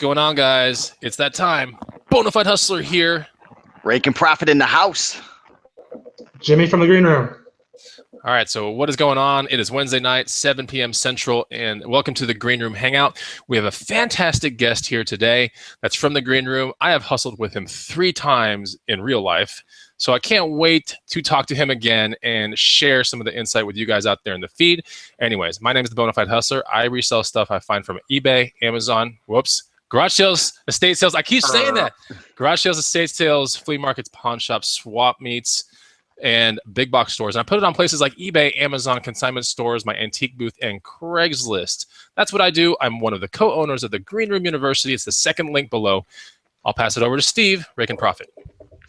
going on, guys? It's that time. Bonafide Hustler here. Rake and Profit in the house. Jimmy from the green room. All right, so what is going on? It is Wednesday night, 7 p.m. Central, and welcome to the Green Room Hangout. We have a fantastic guest here today that's from the Green Room. I have hustled with him 3 times in real life, so I can't wait to talk to him again and share some of the insight with you guys out there in the feed. Anyways, my name is the Bonafide Hustler. I resell stuff I find from eBay, Amazon, garage sales, estate sales. I keep saying that. Garage sales, estate sales, flea markets, pawn shops, swap meets, and big box stores. And I put it on places like eBay, Amazon, consignment stores, my antique booth, and Craigslist. That's what I do. I'm one of the co-owners of the Green Room University. It's the second link below. I'll pass it over to Steve, Rake and Profit.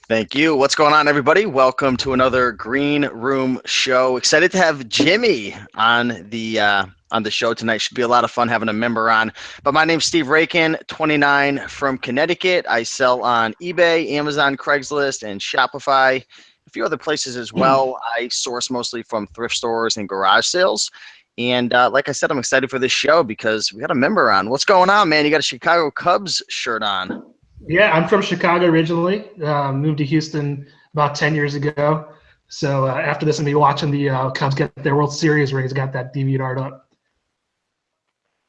Thank you. What's going on, everybody? Welcome to another Green Room show. Excited to have Jimmy on the show tonight. Should be a lot of fun having a member on. But my name's Steve Rakin, 29, from Connecticut. I sell on eBay, Amazon, Craigslist, and Shopify. A few other places as well. I source mostly from thrift stores and garage sales. And like I said, I'm excited for this show because we got a member on. What's going on, man? You got a Chicago Cubs shirt on. Yeah, I'm from Chicago originally. Moved to Houston about 10 years ago. So after this, I'm going to be watching the Cubs get their World Series rings. Got that DVR up.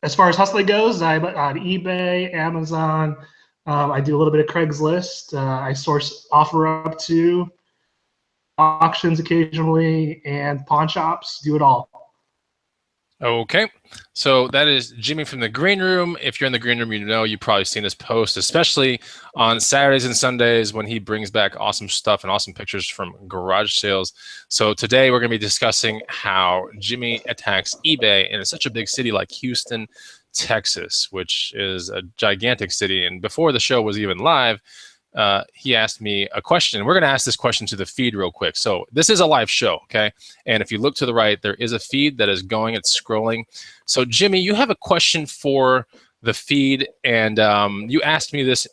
As far as hustling goes, I'm on eBay, Amazon. I do a little bit of Craigslist. I source OfferUp to auctions occasionally, and pawn shops. Do it all. Okay, so that is Jimmy from the Green Room. If you're in the Green Room, you know you've probably seen his post, especially on Saturdays and Sundays when he brings back awesome stuff and awesome pictures from garage sales. So today we're going to be discussing how Jimmy attacks eBay in such a big city like Houston, Texas, which is a gigantic city. And before the show was even live, he asked me a question. We're going to ask this question to the feed real quick. So this is a live show, okay? And if you look to the right, there is a feed that is going, it's scrolling. So Jimmy, you have a question for the feed, and you asked me this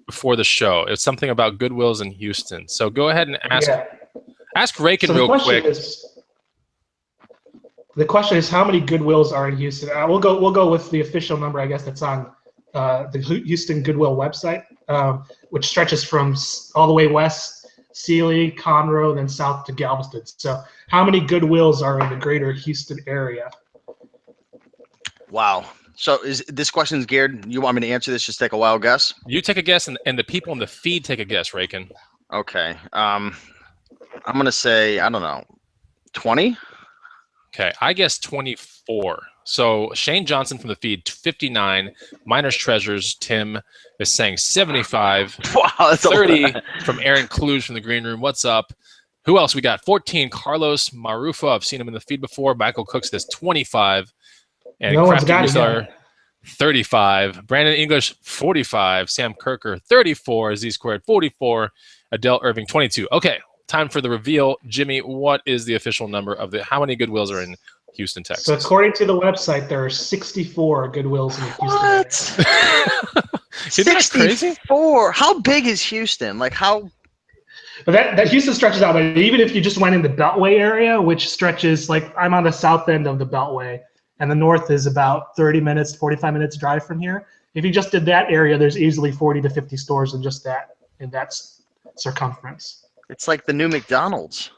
before the show. It's something about Goodwills in Houston. So go ahead and ask Rakin real quick. The question is, how many Goodwills are in Houston? We'll go with the official number, I guess, that's on the Houston Goodwill website, which stretches from all the way west, Sealy, Conroe, then south to Galveston. So how many Goodwills are in the greater Houston area? Wow. So is this question's geared? You want me to answer this? Just take a wild guess? You take a guess, and the people in the feed take a guess, Rakin. Okay. I'm going to say, I don't know, 20? Okay, I guess 24. So Shane Johnson from the feed, 59. Miners Treasures, Tim is saying 75. Wow, that's 30 from Aaron Kluge from the Green Room. What's up? Who else we got? 14, Carlos Marufo. I've seen him in the feed before. Michael Cook says 25. And no one's got Reseller, 35. Brandon English, 45. Sam Kirker, 34. Z Squared, 44. Adele Irving, 22. Okay, time for the reveal. Jimmy, what is the official number of how many Goodwills are in Houston, Texas? So according to the website, there are 64 Goodwills in the Houston area. Isn't that crazy? 64. How big is Houston? Like how? But that Houston stretches out. But even if you just went in the Beltway area, which stretches, like I'm on the south end of the Beltway, and the north is about 30 minutes, 45 minutes drive from here. If you just did that area, there's easily 40 to 50 stores in just that circumference. It's like the new McDonald's.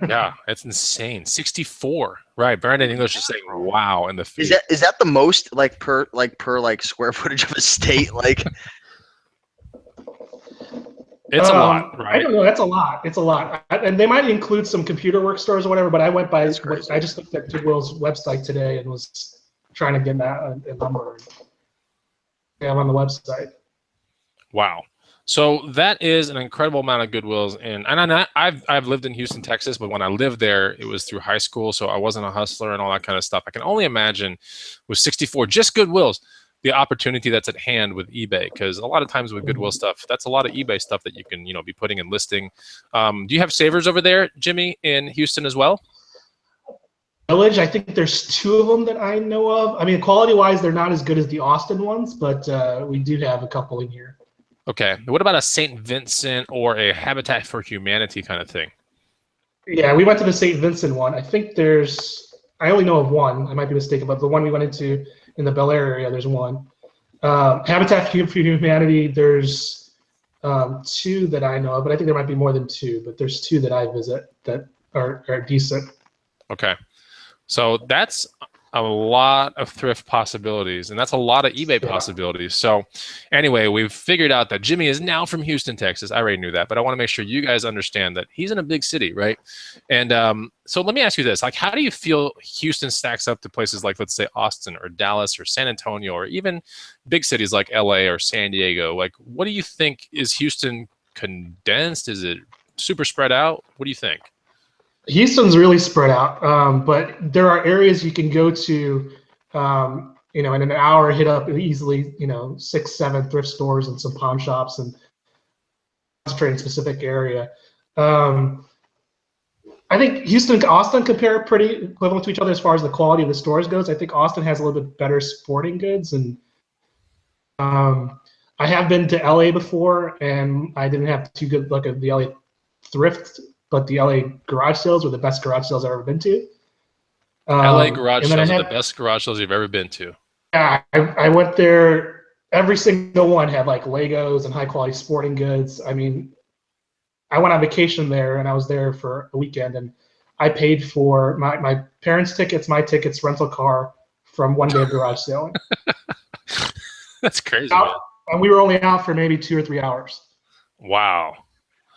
Yeah, it's insane. 64. Right. Brandon English is saying wow in the feed. Is that the most per square footage of a state? Like it's a lot, right? I don't know. That's a lot. It's a lot. And they might include some computer work stores or whatever, but I went by I just looked at Goodwill's website today and was trying to get a number. Yeah, I'm on the website. Wow. So that is an incredible amount of Goodwills, and I've lived in Houston, Texas, but when I lived there, it was through high school, so I wasn't a hustler and all that kind of stuff. I can only imagine with 64 just Goodwills, the opportunity that's at hand with eBay, because a lot of times with Goodwill stuff, that's a lot of eBay stuff that you can be putting in listing. Do you have savers over there, Jimmy, in Houston as well? Village, I think there's 2 of them that I know of. I mean, quality-wise, they're not as good as the Austin ones, but we do have a couple in here. Okay. What about a St. Vincent or a Habitat for Humanity kind of thing? Yeah, we went to the St. Vincent one. I think I only know of one. I might be mistaken, but the one we went into in the Bel Air area, there's one. Habitat for Humanity, there's 2 that I know of, but I think there might be more than 2, but there's 2 that I visit that are decent. Okay. So that's a lot of thrift possibilities, and that's a lot of eBay possibilities. So anyway, we've figured out that Jimmy is now from Houston, Texas. I already knew that, but I want to make sure you guys understand that he's in a big city, right? And so let me ask you this. Like, how do you feel Houston stacks up to places like, let's say, Austin or Dallas or San Antonio, or even big cities like LA or San Diego? Like, what do you think? Is Houston condensed? Is it super spread out? What do you think? Houston's really spread out, but there are areas you can go to, in an hour, hit up easily, 6, 7 thrift stores and some pawn shops and concentrate in a specific area. I think Houston and Austin compare pretty equivalent to each other as far as the quality of the stores goes. I think Austin has a little bit better sporting goods, and I have been to LA before, and I didn't have too good luck at the LA Thrift, but the LA garage sales were the best garage sales I've ever been to. LA garage sales are the best garage sales you've ever been to. Yeah, I went there. Every single one had like Legos and high quality sporting goods. I mean, I went on vacation there, and I was there for a weekend, and I paid for my parents' tickets, my tickets, rental car from one day of garage selling. That's crazy, man. And we were only out for maybe 2 or 3 hours. Wow.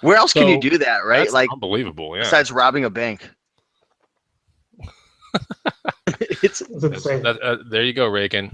Where else can you do that, right? That's like unbelievable, yeah. Besides robbing a bank. It's insane. There you go, Rakin.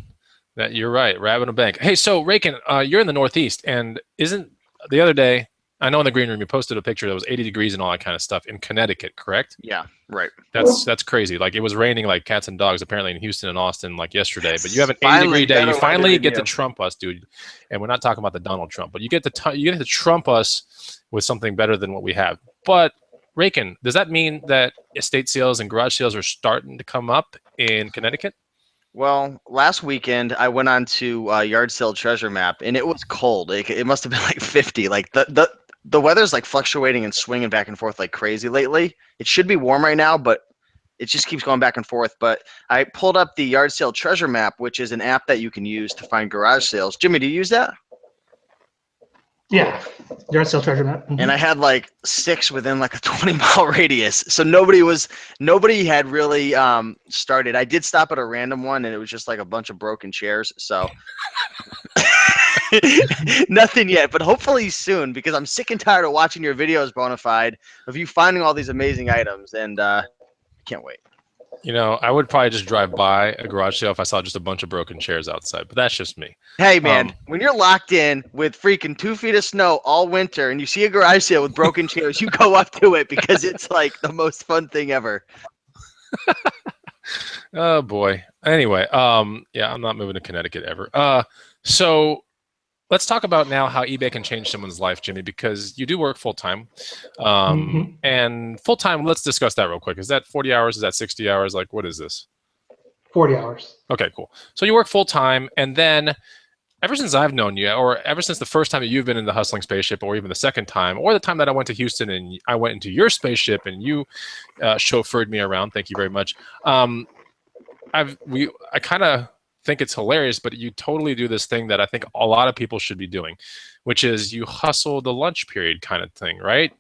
You're right, robbing a bank. Hey, so Rakin, you're in the Northeast, and isn't the other day, I know in the green room you posted a picture that was 80 degrees and all that kind of stuff in Connecticut, correct? Yeah, right. That's crazy. Like, it was raining like cats and dogs apparently in Houston and Austin like yesterday, but you have an 80-degree day. You finally get to trump us, dude. And we're not talking about the Donald Trump, but you get to trump us with something better than what we have. But Rakin, does that mean that estate sales and garage sales are starting to come up in Connecticut? Well, last weekend I went on to Yard Sale Treasure Map, and it was cold. It must have been like 50. Like the weather's like fluctuating and swinging back and forth like crazy lately. It should be warm right now, but it just keeps going back and forth. But I pulled up the Yard Sale Treasure Map, which is an app that you can use to find garage sales. Jimmy, do you use that? Yeah, Yard Sale Treasure Map. Mm-hmm. And I had like 6 within like a 20-mile radius. So nobody had really started. I did stop at a random one, and it was just like a bunch of broken chairs. So nothing yet, but hopefully soon, because I'm sick and tired of watching your videos, Bonafide, of you finding all these amazing items, and can't wait. I would probably just drive by a garage sale if I saw just a bunch of broken chairs outside, but that's just me. Hey, man, when you're locked in with freaking 2 feet of snow all winter and you see a garage sale with broken chairs, you go up to it because it's like the most fun thing ever. Oh, boy. Anyway, yeah, I'm not moving to Connecticut ever. So let's talk about now how eBay can change someone's life, Jimmy, because you do work full-time. And full-time, let's discuss that real quick. Is that 40 hours? Is that 60 hours? Like, what is this? 40 hours. Okay, cool. So you work full-time, and then ever since I've known you, or ever since the first time that you've been in the Hustling Spaceship, or even the second time, or the time that I went to Houston and I went into your spaceship and you chauffeured me around, thank you very much. I kind of think it's hilarious, but you totally do this thing that I think a lot of people should be doing, which is you hustle the lunch period kind of thing, right?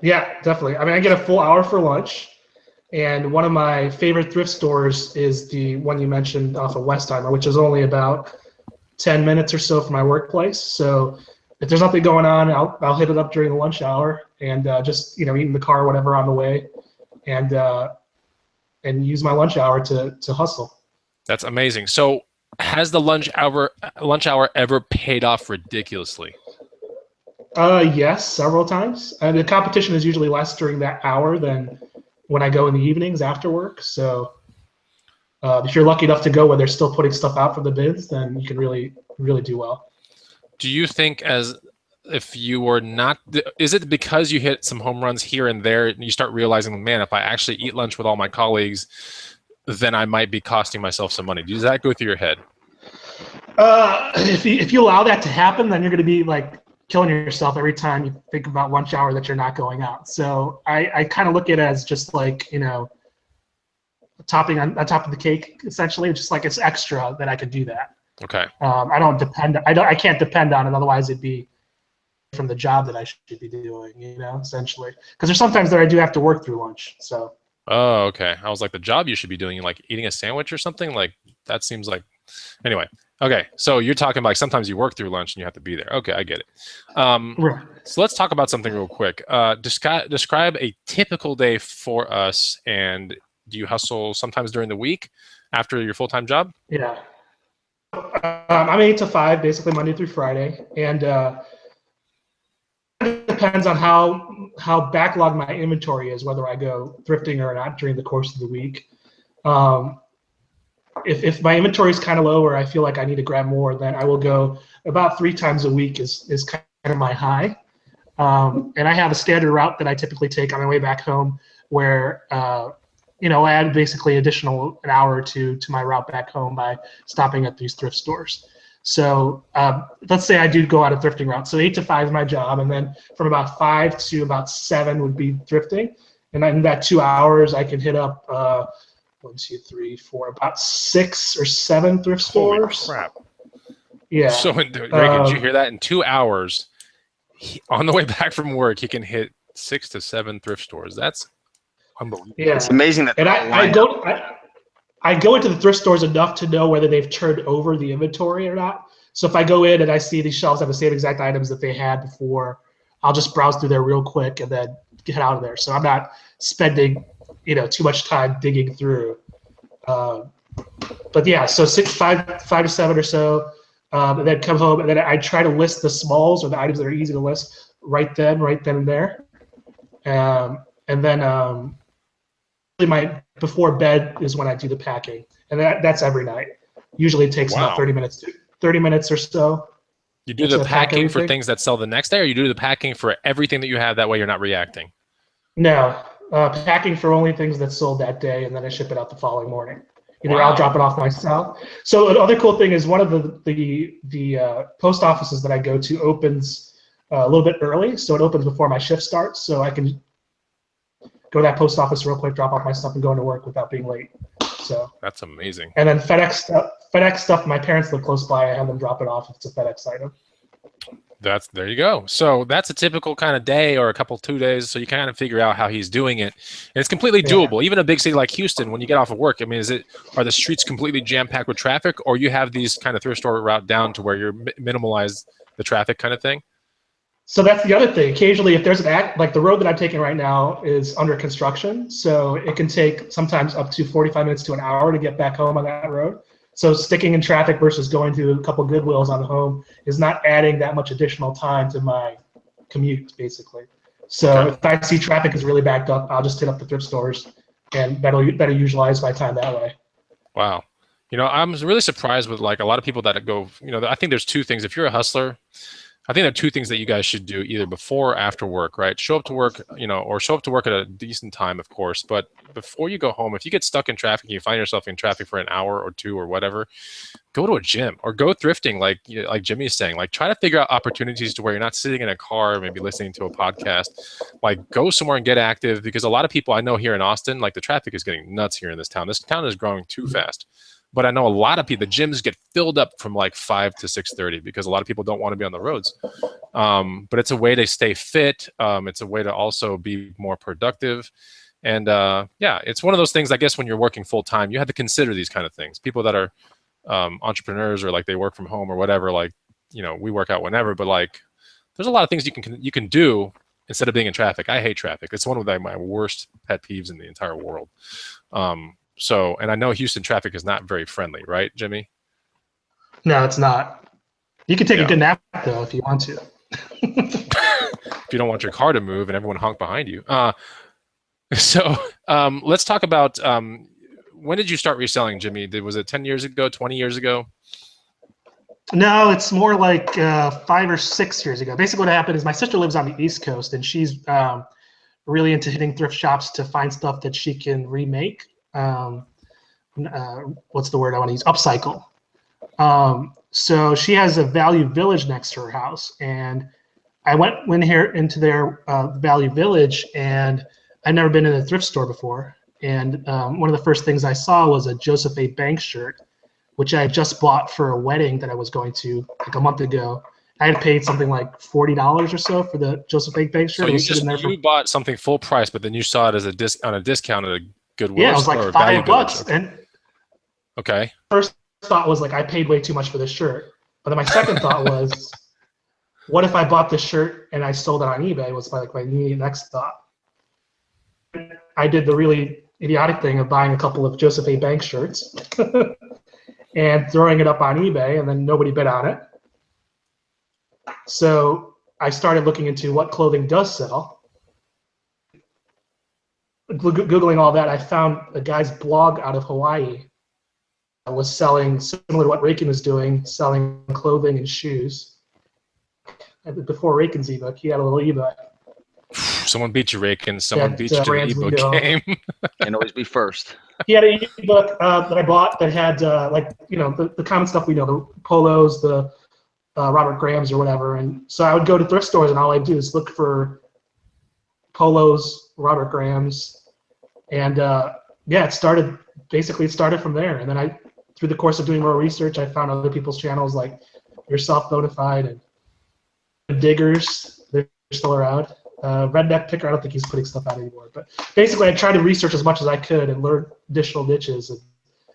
Yeah, definitely. I mean, I get a full hour for lunch, and one of my favorite thrift stores is the one you mentioned off of Westheimer, which is only about 10 minutes or so from my workplace. So if there's nothing going on, I'll hit it up during the lunch hour and just eat in the car or whatever on the way, and use my lunch hour to hustle. That's amazing. So has the lunch hour ever paid off ridiculously? Yes, several times. And the competition is usually less during that hour than when I go in the evenings after work. So if you're lucky enough to go when they're still putting stuff out for the bids, then you can really, really do well. Do you think if you were not, is it because you hit some home runs here and there and you start realizing, man, if I actually eat lunch with all my colleagues, then I might be costing myself some money? Does that go through your head? If you allow that to happen, then you're going to be like killing yourself every time you think about lunch hour that you're not going out. So I kind of look at it as just like, topping on top of the cake, essentially. Just like it's extra that I could do that. Okay. I can't depend on it. Otherwise, it'd be from the job that I should be doing, essentially. Because there's sometimes that I do have to work through lunch. So. Oh, okay. I was like, the job you should be doing, like eating a sandwich or something. Like that seems like. Anyway. Okay. So you're talking about like, sometimes you work through lunch and you have to be there. Okay, I get it. Right. So let's talk about something real quick. Describe a typical day for us. And do you hustle sometimes during the week after your full-time job? Yeah. I'm 8 to 5, basically Monday through Friday, and it depends on how backlogged my inventory is, whether I go thrifting or not during the course of the week. If my inventory is kind of low or I feel like I need to grab more, then I will go about 3 times a week is kind of my high. And I have a standard route that I typically take on my way back home where, I add basically additional an hour or two to my route back home by stopping at these thrift stores. So let's say I do go out a thrifting route. So 8 to 5 is my job. And then from about 5 to about 7 would be thrifting. And in that 2 hours, I can hit up 1, 2, 3, 4, about 6 or 7 thrift stores. Holy crap. Yeah. So, Greg, did you hear that? In 2 hours, on the way back from work, he can hit 6 to 7 thrift stores. That's unbelievable. Yeah. It's amazing that. And I go into the thrift stores enough to know whether they've turned over the inventory or not. So if I go in and I see these shelves have the same exact items that they had before, I'll just browse through there real quick and then get out of there. So I'm not spending, too much time digging through. But yeah, so 5 to 7 or so, and then come home and then I try to list the smalls or the items that are easy to list right then and there. And then before bed is when I do the packing, and that's every night. Usually it takes about 30 minutes or so. You do the packing for things that sell the next day, or you do the packing for everything that you have? That way you're not reacting. No, packing for only things that sold that day, and then I ship it out the following morning. Either I'll drop it off myself. So another cool thing is one of the post offices that I go to opens a little bit early, so it opens before my shift starts, so I can go to that post office real quick, drop off my stuff, and go into work without being late. So that's amazing. And then FedEx stuff. My parents live close by. I have them drop it off if it's a FedEx item. There you go. So that's a typical kind of day or a couple 2 days. So you kind of figure out how he's doing it, and it's completely doable. Even a big city like Houston, when you get off of work, I mean, are the streets completely jam packed with traffic, or you have these kind of thrift store route down to where you're minimalize the traffic kind of thing? So that's the other thing. Occasionally, if there's an act, like the road that I'm taking right now is under construction, so it can take sometimes up to 45 minutes to an hour to get back home on that road. So sticking in traffic versus going to a couple Goodwills on the home is not adding that much additional time to my commute, basically. So if I see traffic is really backed up, I'll just hit up the thrift stores, and that'll utilize my time that way. Wow. I'm really surprised with like a lot of people that go, I think there's 2 things. If you're a hustler, I think there are 2 things that you guys should do either before or after work, right? Show up to work, or show up to work at a decent time, of course. But before you go home, if you get stuck in traffic, you find yourself in traffic for an hour or 2 or whatever, go to a gym or go thrifting, like Jimmy is saying. Like, try to figure out opportunities to where you're not sitting in a car, maybe listening to a podcast. Like, go somewhere and get active, because a lot of people I know here in Austin, like the traffic is getting nuts here in this town. This town is growing too fast. But I know a lot of people, the gyms get filled up from like 5 to 6:30 because a lot of people don't want to be on the roads. But it's a way to stay fit. It's a way to also be more productive. And it's one of those things, I guess, when you're working full time, you have to consider these kind of things. People that are entrepreneurs or like they work from home or whatever, like, we work out whenever, but like there's a lot of things you can do instead of being in traffic. I hate traffic. It's one of my worst pet peeves in the entire world. And I know Houston traffic is not very friendly, right, Jimmy? No, it's not. You can take a good nap, though, if you want to. If you don't want your car to move and everyone honk behind you. So let's talk about when did you start reselling, Jimmy? Was it 10 years ago, 20 years ago? No, it's more like 5 or 6 years ago. Basically, what happened is my sister lives on the East Coast, and she's really into hitting thrift shops to find stuff that she can remake. What's the word I want to use? Upcycle. So she has a Value Village next to her house, and I went here into their Value Village, and I'd never been in a thrift store before. And one of the first things I saw was a Joseph A. Banks shirt which I had just bought for a wedding that I was going to like a month ago. I had paid something like $40 or so for the Joseph A. Bank shirt. So It was sitting there for bought something full price, but then you saw it as on a discount at a Goodwill it was store like or Value Village. $5, Okay. and Okay. first thought was like I paid way too much for this shirt. But then my second thought was, what if I bought this shirt and I sold it on eBay? Was my next thought. I did the really idiotic thing of buying a couple of Joseph A. Bank shirts and throwing it up on eBay, and then nobody bid on it. So I started looking into what clothing does sell. Googling all that, I found a guy's blog out of Hawaii that was selling similar to what Rakin was doing, selling clothing and shoes. And before Rakin's ebook, he had a little ebook. Someone beat you, Rakin. Someone That, beat you to the brands ebook we know. game. Can't always be first. He had an ebook that I bought that had the common stuff we know, the polos, the Robert Grahams or whatever. And so I would go to thrift stores, and all I'd do is look for polos, Robert Grahams, and it started from there. And then through the course of doing more research, I found other people's channels like Yourself Notified and Diggers. They're still around. Redneck Picker, I don't think he's putting stuff out anymore. But basically, I tried to research as much as I could and learn additional niches, and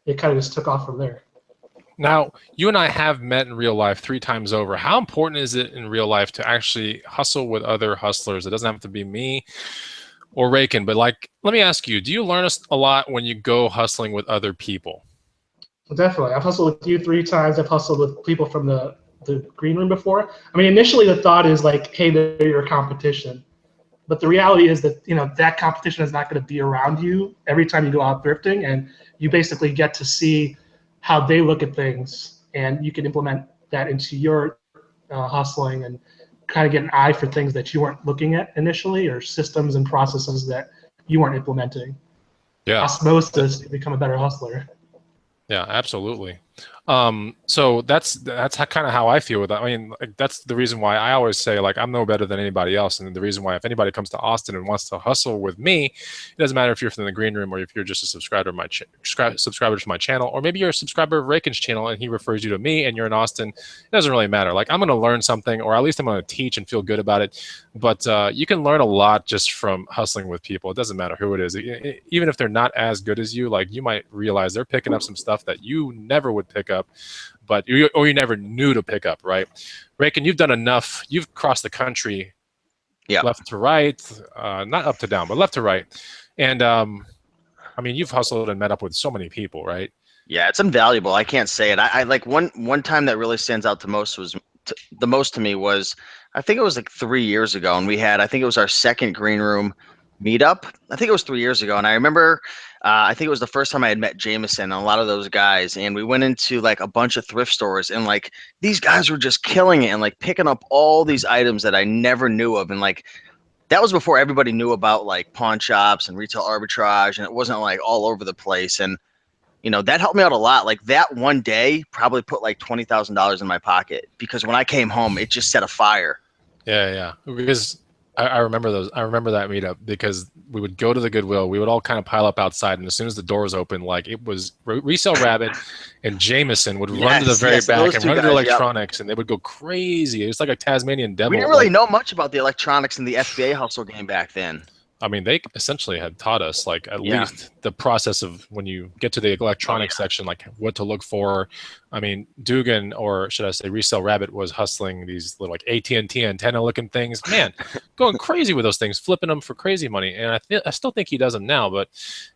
it kind of just took off from there. Now, you and I have met in real life 3 times over. How important is it in real life to actually hustle with other hustlers? It doesn't have to be me or Rakin, but like, let me ask you, do you learn a lot when you go hustling with other people? Well, definitely. I've hustled with you 3 times. I've hustled with people from the green room before. I mean, initially the thought is like, hey, they're your competition. But the reality is that, that competition is not going to be around you every time you go out thrifting, and you basically get to see how they look at things, and you can implement that into your hustling and kind of get an eye for things that you weren't looking at initially, or systems and processes that you weren't implementing. Yeah. Osmosis to become a better hustler. Yeah, absolutely. So that's kind of how I feel with that. I mean, like, that's the reason why I always say, like, I'm no better than anybody else. And the reason why, if anybody comes to Austin and wants to hustle with me, it doesn't matter if you're from the green room or if you're just a subscriber to my channel, or maybe you're a subscriber of Rakin's channel and he refers you to me and you're in Austin. It doesn't really matter. Like, I'm going to learn something, or at least I'm going to teach and feel good about it. But you can learn a lot just from hustling with people. It doesn't matter who it is. Even if they're not as good as you, like, you might realize they're picking up some stuff that you never would pick up, but you never knew to pick up, right? Rakin, you've done enough. You've crossed the country, left to right, not up to down, but left to right. And I mean, you've hustled and met up with so many people, right? Yeah, it's invaluable. I can't say it. I like one time that really stands out the most to me was, I think it was like 3 years ago, and I think it was our second green room meetup. I think it was 3 years ago, and I remember I think it was the first time I had met Jameson and a lot of those guys, and we went into like a bunch of thrift stores, and like these guys were just killing it and like picking up all these items that I never knew of. And like, that was before everybody knew about like pawn shops and retail arbitrage, and it wasn't like all over the place. And that helped me out a lot. Like, that one day probably put like $20,000 in my pocket, because when I came home, it just set a fire. Yeah. Because I remember those. I remember that meetup, because we would go to the Goodwill. We would all kind of pile up outside, and as soon as the doors opened, like, it was Resell Rabbit and Jameson would run to the very back and run to electronics, and they would go crazy. It was like a Tasmanian devil. We didn't really know much about the electronics and the FBA hustle game back then. I mean, they essentially had taught us, like, at least the process of when you get to the electronics section, like what to look for. I mean, Dugan, or should I say Resell Rabbit, was hustling these little like AT&T antenna looking things. Man, going crazy with those things, flipping them for crazy money. And I still think he does them now, but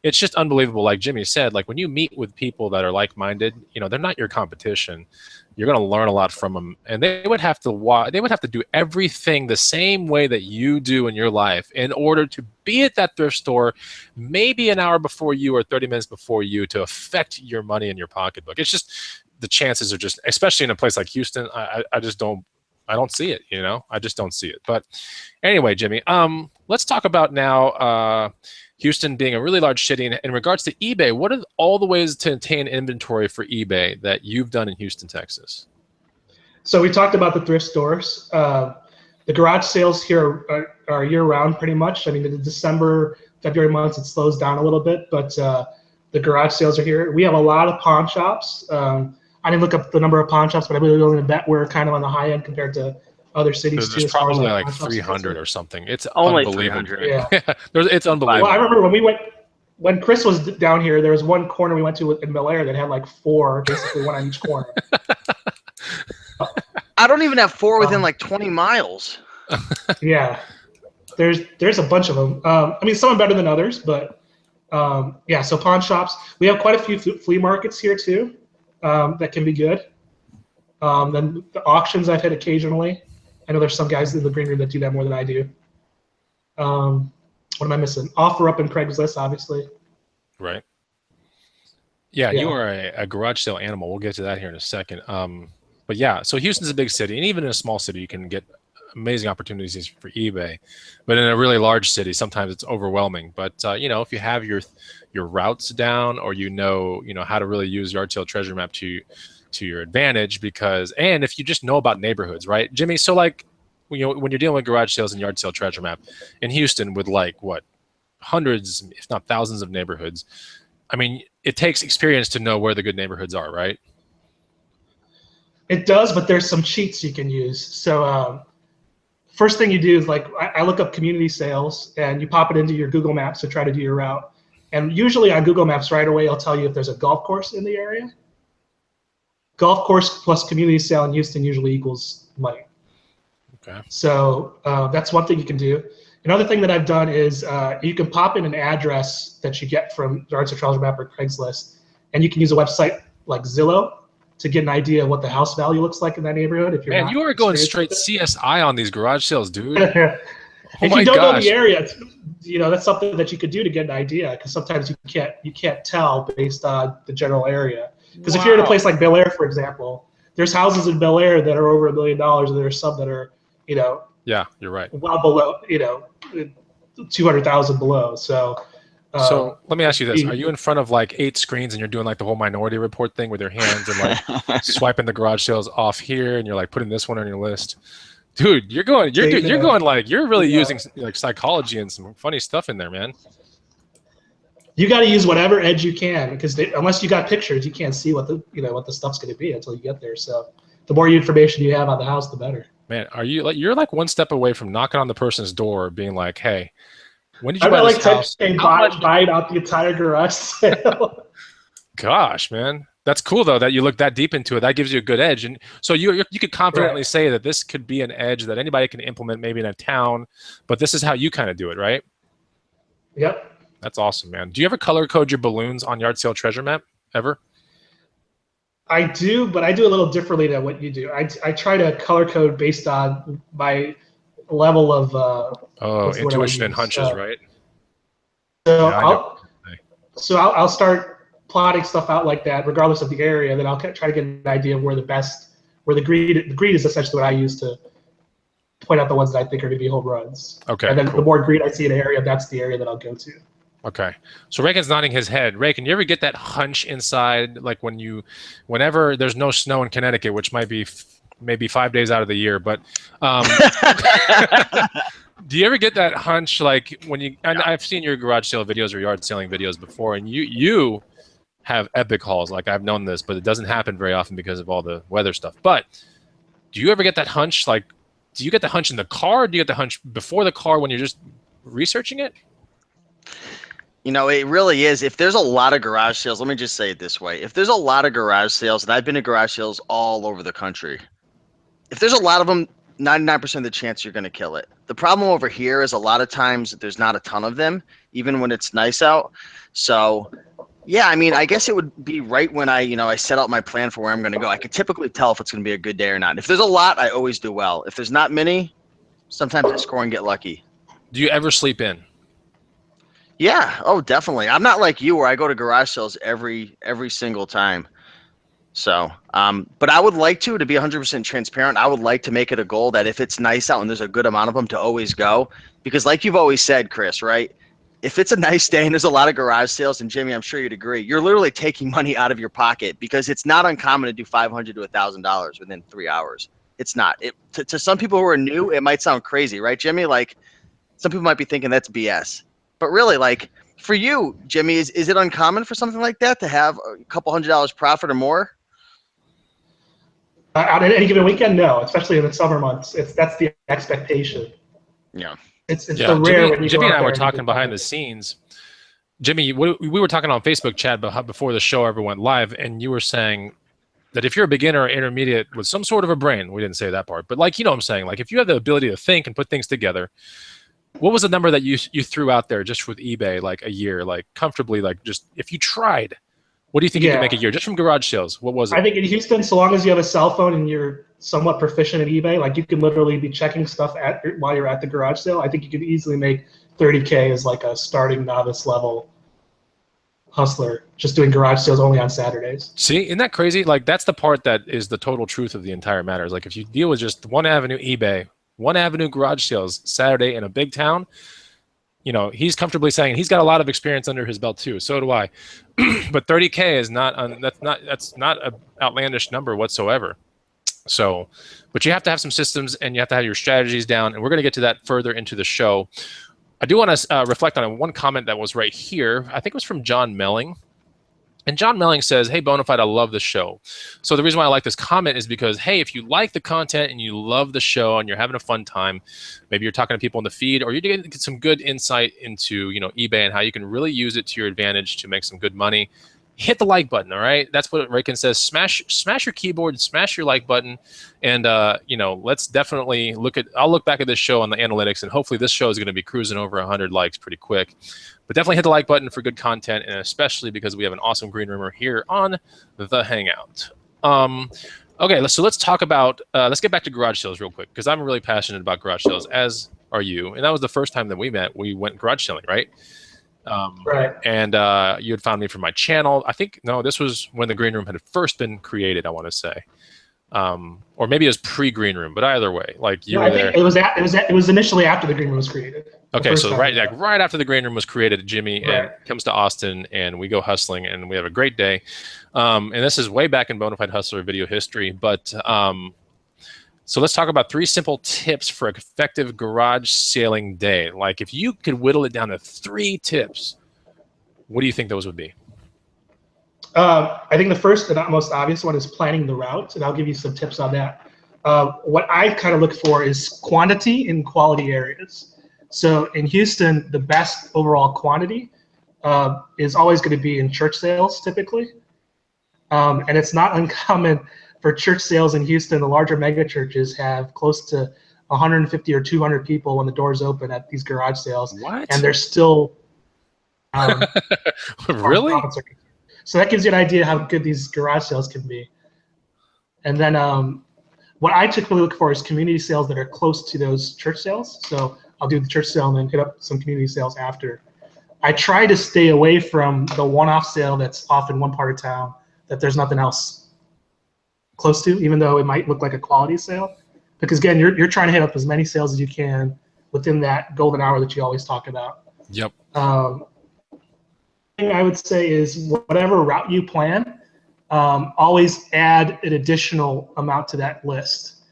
it's just unbelievable. Like Jimmy said, like, when you meet with people that are like-minded, they're not your competition. You're going to learn a lot from them, and they would have to do everything the same way that you do in your life in order to be at that thrift store maybe an hour before you or 30 minutes before you, to affect your money in your pocketbook. It's just, the chances are just, especially in a place like Houston, I don't see it. I just don't see it. But anyway, Jimmy, let's talk about now Houston being a really large city. In regards to eBay, what are all the ways to obtain inventory for eBay that you've done in Houston, Texas? So we talked about the thrift stores. The garage sales here are year-round pretty much. I mean, in the December, February months, it slows down a little bit, but The garage sales are here. We have a lot of pawn shops. I didn't look up the number of pawn shops, but I'm really willing to bet we're kind of on the high end compared to other cities too, There's as far as probably like like pawn shops. 300 or something. It's Only unbelievable. 300. Yeah. It's unbelievable. Well, I remember when we went, when Chris was down here, there was one corner we went to in Bel Air that had like 4, basically one on each corner. I don't even have 4 within like 20 miles. Yeah, there's a bunch of them. I mean, some are better than others, but yeah. So pawn shops. We have quite a few flea markets here too, that can be good. Then the auctions I've hit occasionally. I know there's some guys in the green room that do that more than I do. What am I missing? OfferUp and Craigslist, obviously. Right. Yeah, you are a garage sale animal. We'll get to that here in a second. But yeah, so Houston's a big city, and even in a small city, you can get amazing opportunities for eBay. But in a really large city, sometimes it's overwhelming. But you know, if you have your routes down, or you know how to really use Yard Sale Treasure Map to your advantage, and if you just know about neighborhoods, right, Jimmy? So like, when you're dealing with garage sales and Yard Sale Treasure Map in Houston with like what, hundreds, if not thousands of neighborhoods, I mean, it takes experience to know where the good neighborhoods are, right? It does, but there's some cheats you can use. So first thing you do is like, I look up community sales, and you pop it into your Google Maps to try to do your route. And usually on Google Maps right away, I'll tell you if there's a golf course in the area. Golf course plus community sale in Houston usually equals money. Okay. So that's one thing you can do. Another thing that I've done is you can pop in an address that you get from Yard Sale Treasure Map or Craigslist, and you can use a website like Zillow to get an idea of what the house value looks like in that neighborhood. If you're Man, not you are going experienced straight with CSI on these garage sales, dude. it. Oh If my you don't know gosh. the area, that's something that you could do to get an idea, because sometimes you can't tell based on the general area. Because if you're in a place like Bel Air, for example, there's houses in Bel Air that are over $1 million, and there's some that are, Yeah, you're right. well below, 200,000 below. So let me ask you this. Are you in front of like 8 screens and you're doing like the whole Minority Report thing with your hands and like swiping the garage sales off here, and you're like putting this one on your list? Dude, you're really using like psychology and some funny stuff in there, man. You got to use whatever edge you can, because unless you got pictures, you can't see what the stuff's going to be until you get there. So the more information you have on the house, the better. Man, you're like one step away from knocking on the person's door, being like, "Hey, when did you buy buy this house? Buying out the entire garage sale." Gosh, man, that's cool though that you look that deep into it. That gives you a good edge, and so you could confidently say that this could be an edge that anybody can implement, maybe in a town. But this is how you kind of do it, right? Yep. That's awesome, man. Do you ever color code your balloons on Yard Sale Treasure Map ever? I do, but I do a little differently than what you do. I try to color code based on my level of intuition and hunches, right? So Yeah, I'll start plotting stuff out like that, regardless of the area. Then I'll try to get an idea of where the greed is essentially what I use to point out the ones that I think are going to be home runs. Okay. And then cool. the more greed I see in an area, that's the area that I'll go to. Okay. So Reagan's nodding his head. Ray, can you ever get that hunch inside, like whenever there's no snow in Connecticut, which might be maybe 5 days out of the year, but do you ever get that hunch, like when you? And I've seen your garage sale videos or yard selling videos before, and you have epic hauls. Like I've known this, but it doesn't happen very often because of all the weather stuff. But do you ever get that hunch? Like, do you get the hunch in the car? Or do you get the hunch before the car when you're just researching it? It really is. If there's a lot of garage sales, let me just say it this way. If there's a lot of garage sales, and I've been to garage sales all over the country, if there's a lot of them, 99% of the chance you're going to kill it. The problem over here is a lot of times there's not a ton of them, even when it's nice out. So, yeah, I mean, I guess it would be right when I set out my plan for where I'm going to go. I could typically tell if it's going to be a good day or not. If there's a lot, I always do well. If there's not many, sometimes I score and get lucky. Do you ever sleep in? Yeah. Oh, definitely. I'm not like you where I go to garage sales every single time. So, but I would like to be 100% transparent. I would like to make it a goal that if it's nice out and there's a good amount of them, to always go, because like you've always said, Chris, right? If it's a nice day and there's a lot of garage sales, and Jimmy, I'm sure you'd agree, you're literally taking money out of your pocket, because it's not uncommon to do $500 to $1,000 within 3 hours. It's not. To some people who are new, it might sound crazy, right, Jimmy? Like some people might be thinking that's BS. But really, like For you, Jimmy, is it uncommon for something like that to have a couple $100 profit or more? On any given weekend, no, especially in the summer months. That's the expectation. Yeah. It's Yeah, the rare when you Jimmy go and out I there were and you talking can behind find the it. scenes. Jimmy, we were talking on Facebook chat before the show ever went live, and you were saying that if you're a beginner or intermediate with some sort of a brain, we didn't say that part, but like, you know what I'm saying? Like if you have the ability to think and put things together, what was the number that you threw out there just with eBay, like a year, like comfortably, like just if you tried, what do you think you could make a Yeah, year just from garage sales? What was I it? think in Houston, so long as you have a cell phone and you're somewhat proficient at eBay, like you can literally be checking stuff while you're at the garage sale. I think you could easily make 30K as like a starting novice level hustler, just doing garage sales only on Saturdays. See, isn't that crazy? Like that's the part that is the total truth of the entire matter. Is like if you deal with just one avenue eBay, one avenue garage sales Saturday in a big town, you know, he's comfortably saying he's got a lot of experience under his belt too. So do I. But 30K is not that's not an outlandish number whatsoever. So, but you have to have some systems and you have to have your strategies down. And we're going to get to that further into the show. I do want to reflect on one comment that was right here. I think it was from John Melling. And John Melling says, "Hey, Bonafide, I love the show." So the reason why I like this comment is because, hey, if you like the content and you love the show and you're having a fun time, maybe you're talking to people in the feed, or you're getting some good insight into, you know, eBay and how you can really use it to your advantage to make some good money, hit the like button. All right, that's what Raykin says. Smash your keyboard, smash your like button, and you know, let's definitely I'll look back at this show on the analytics, and hopefully this show is going to be cruising over 100 likes pretty quick. But definitely hit the like button for good content, and especially because we have an awesome green roomer here on the Hangout. Okay, let's talk about let's get back to garage sales real quick, because I'm really passionate about garage sales, as are you. And that was the first time that we met. We went garage selling, right? Right. And you had found me from my channel. I think this was when the green room had first been created, I want to say. Or maybe it was pre-green room, but either way, like you No, were I there. think it was initially after the green room was created. Okay, so right after the green room was created, Jimmy Right. comes to Austin, and we go hustling, and we have a great day. And this is way back in Bonafide Hustler video history. But so let's talk about 3 simple tips for an effective garage sailing day. Like if you could whittle it down to 3 tips, what do you think those would be? I think the first and most obvious one is planning the route, and I'll give you some tips on that. What I kind of look for is quantity in quality areas. So in Houston, the best overall quantity is always going to be in church sales, typically. And it's not uncommon for church sales in Houston. The larger mega churches have close to 150 or 200 people when the doors open at these garage sales. What? And they're still really? So that gives you an idea how good these garage sales can be. And then what I typically look for is community sales that are close to those church sales. So I'll do the church sale and then hit up some community sales after. I try to stay away from the one-off sale that's off in one part of town that there's nothing else close to, even though it might look like a quality sale. Because again, you're trying to hit up as many sales as you can within that golden hour that you always talk about. Yep. Thing I would say is whatever route you plan, always add an additional amount to that list.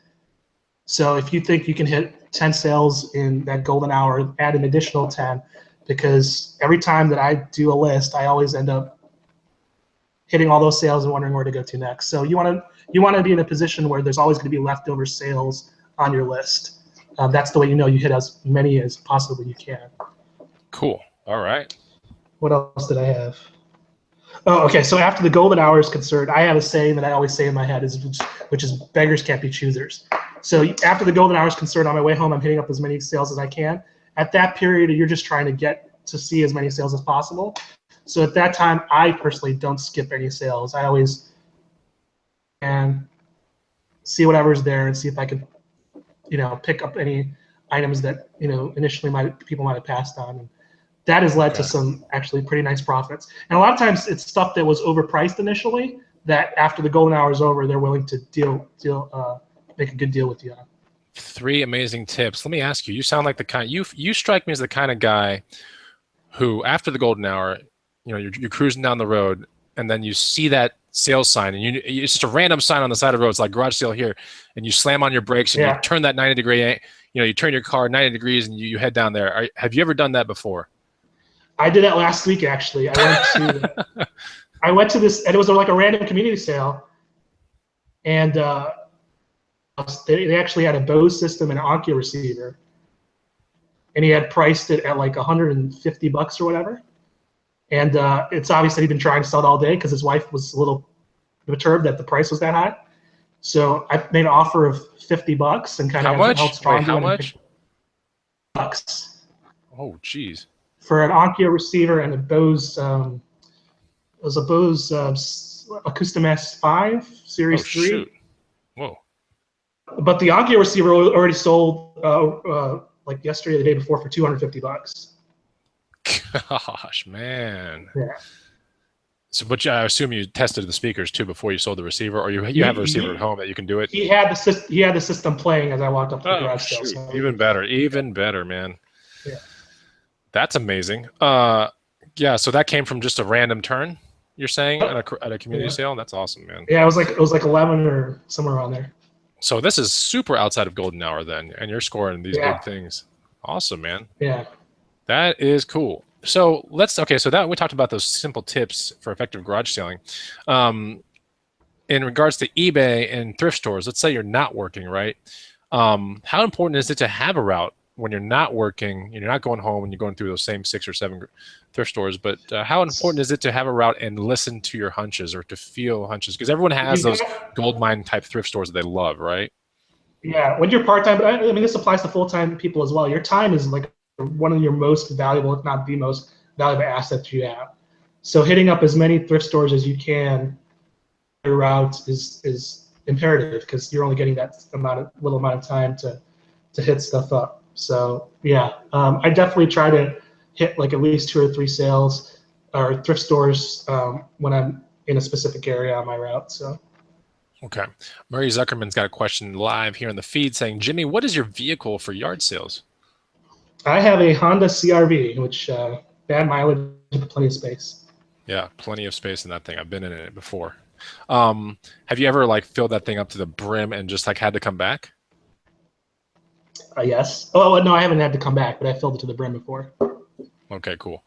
So if you think you can hit 10 sales in that golden hour, add an additional 10, because every time that I do a list, I always end up hitting all those sales and wondering where to go to next. So you want to be in a position where there's always going to be leftover sales on your list. That's the way you hit as many as possibly you can. Cool. All right. What else did I have? Oh, okay. So after the golden hour is concerned, I have a saying that I always say in my head, which is beggars can't be choosers. So after the golden hour is concerned, on my way home, I'm hitting up as many sales as I can. At that period, you're just trying to get to see as many sales as possible. So at that time, I personally don't skip any sales. I always can see whatever's there and see if I can, pick up any items that, initially people might have passed on. And that has led to some actually pretty nice profits. And a lot of times it's stuff that was overpriced initially that after the golden hour is over, they're willing to make a good deal with you on. 3 amazing tips. Let me ask you, you sound like the kind, you strike me as the kind of guy who after the golden hour, you're cruising down the road and then you see that sales sign and it's just a random sign on the side of the road. It's like garage sale here, and you slam on your brakes and you turn that 90-degree, you turn your car 90 degrees and you head down there. Have you ever done that before? I did that last week actually. I went to this, and it was like a random community sale, and they actually had a Bose system and an Onkyo receiver, and he had priced it at like $150 or whatever. And it's obvious that he'd been trying to sell it all day because his wife was a little perturbed that the price was that high. So I made an offer of $50 and kind of held strong. Wait, how much? Bucks. Oh, geez. For an Onkyo receiver and a Bose, it was a Bose Acustim S5 Series 3. Shoot. Whoa. But the Onkyo receiver already sold like yesterday or the day before for $250. Gosh, man. Yeah. So, but I assume you tested the speakers too before you sold the receiver, or you have a receiver at home that you can do it. He had the system playing as I walked up to the garage sale. So. Even better, man. Yeah. That's amazing. Yeah. So that came from just a random turn. You're saying at a community sale. That's awesome, man. Yeah, it was like 11 or somewhere around there. So this is super outside of golden hour then, and you're scoring these big things. Awesome, man. Yeah. That is cool. So so that we talked about those simple tips for effective garage selling. In regards to eBay and thrift stores, let's say you're not working, right? How important is it to have a route when you're not working, you're not going home and you're going through those same 6 or 7 thrift stores, but how important is it to have a route and listen to your hunches or to feel hunches? Because everyone has those gold mine type thrift stores that they love, right? Yeah, when you're part-time, but I mean, this applies to full-time people as well. Your time is like one of your most valuable, if not the most valuable asset you have. So hitting up as many thrift stores as you can, your route is imperative because you're only getting that little amount of time to hit stuff up. So yeah, I definitely try to hit like at least 2 or 3 sales or thrift stores when I'm in a specific area on my route. So. Okay. Murray Zuckerman's got a question live here in the feed saying, Jimmy, what is your vehicle for yard sales? I have a Honda CRV, which bad mileage, plenty of space. Yeah, plenty of space in that thing. I've been in it before. Have you ever like filled that thing up to the brim and just like had to come back? Yes. Oh, no, I haven't had to come back, but I filled it to the brim before. Okay, cool.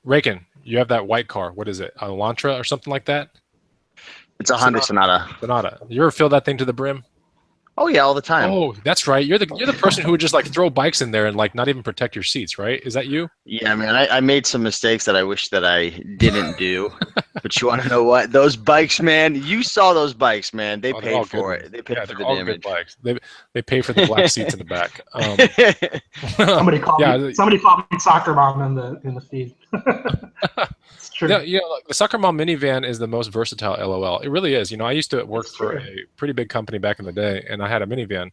Rakin, you have that white car. What is it? A Elantra or something like that? It's a Honda Sonata. Sonata. You ever fill that thing to the brim? Oh yeah, all the time. Oh, that's right. You're the person who would just like throw bikes in there and like not even protect your seats, right? Is that you? Yeah, man. I made some mistakes that I wish that I didn't do. But you want to know what? Those bikes, man. You saw those bikes, man. They paid for it. They paid for the damage. Good bikes. They pay for the black seats in the back. Somebody called me soccer mom in the feed. It's true. Yeah, like the Soccer Mom minivan is the most versatile LOL. It really is. You know, I used to work for a pretty big company back in the day, and I had a minivan,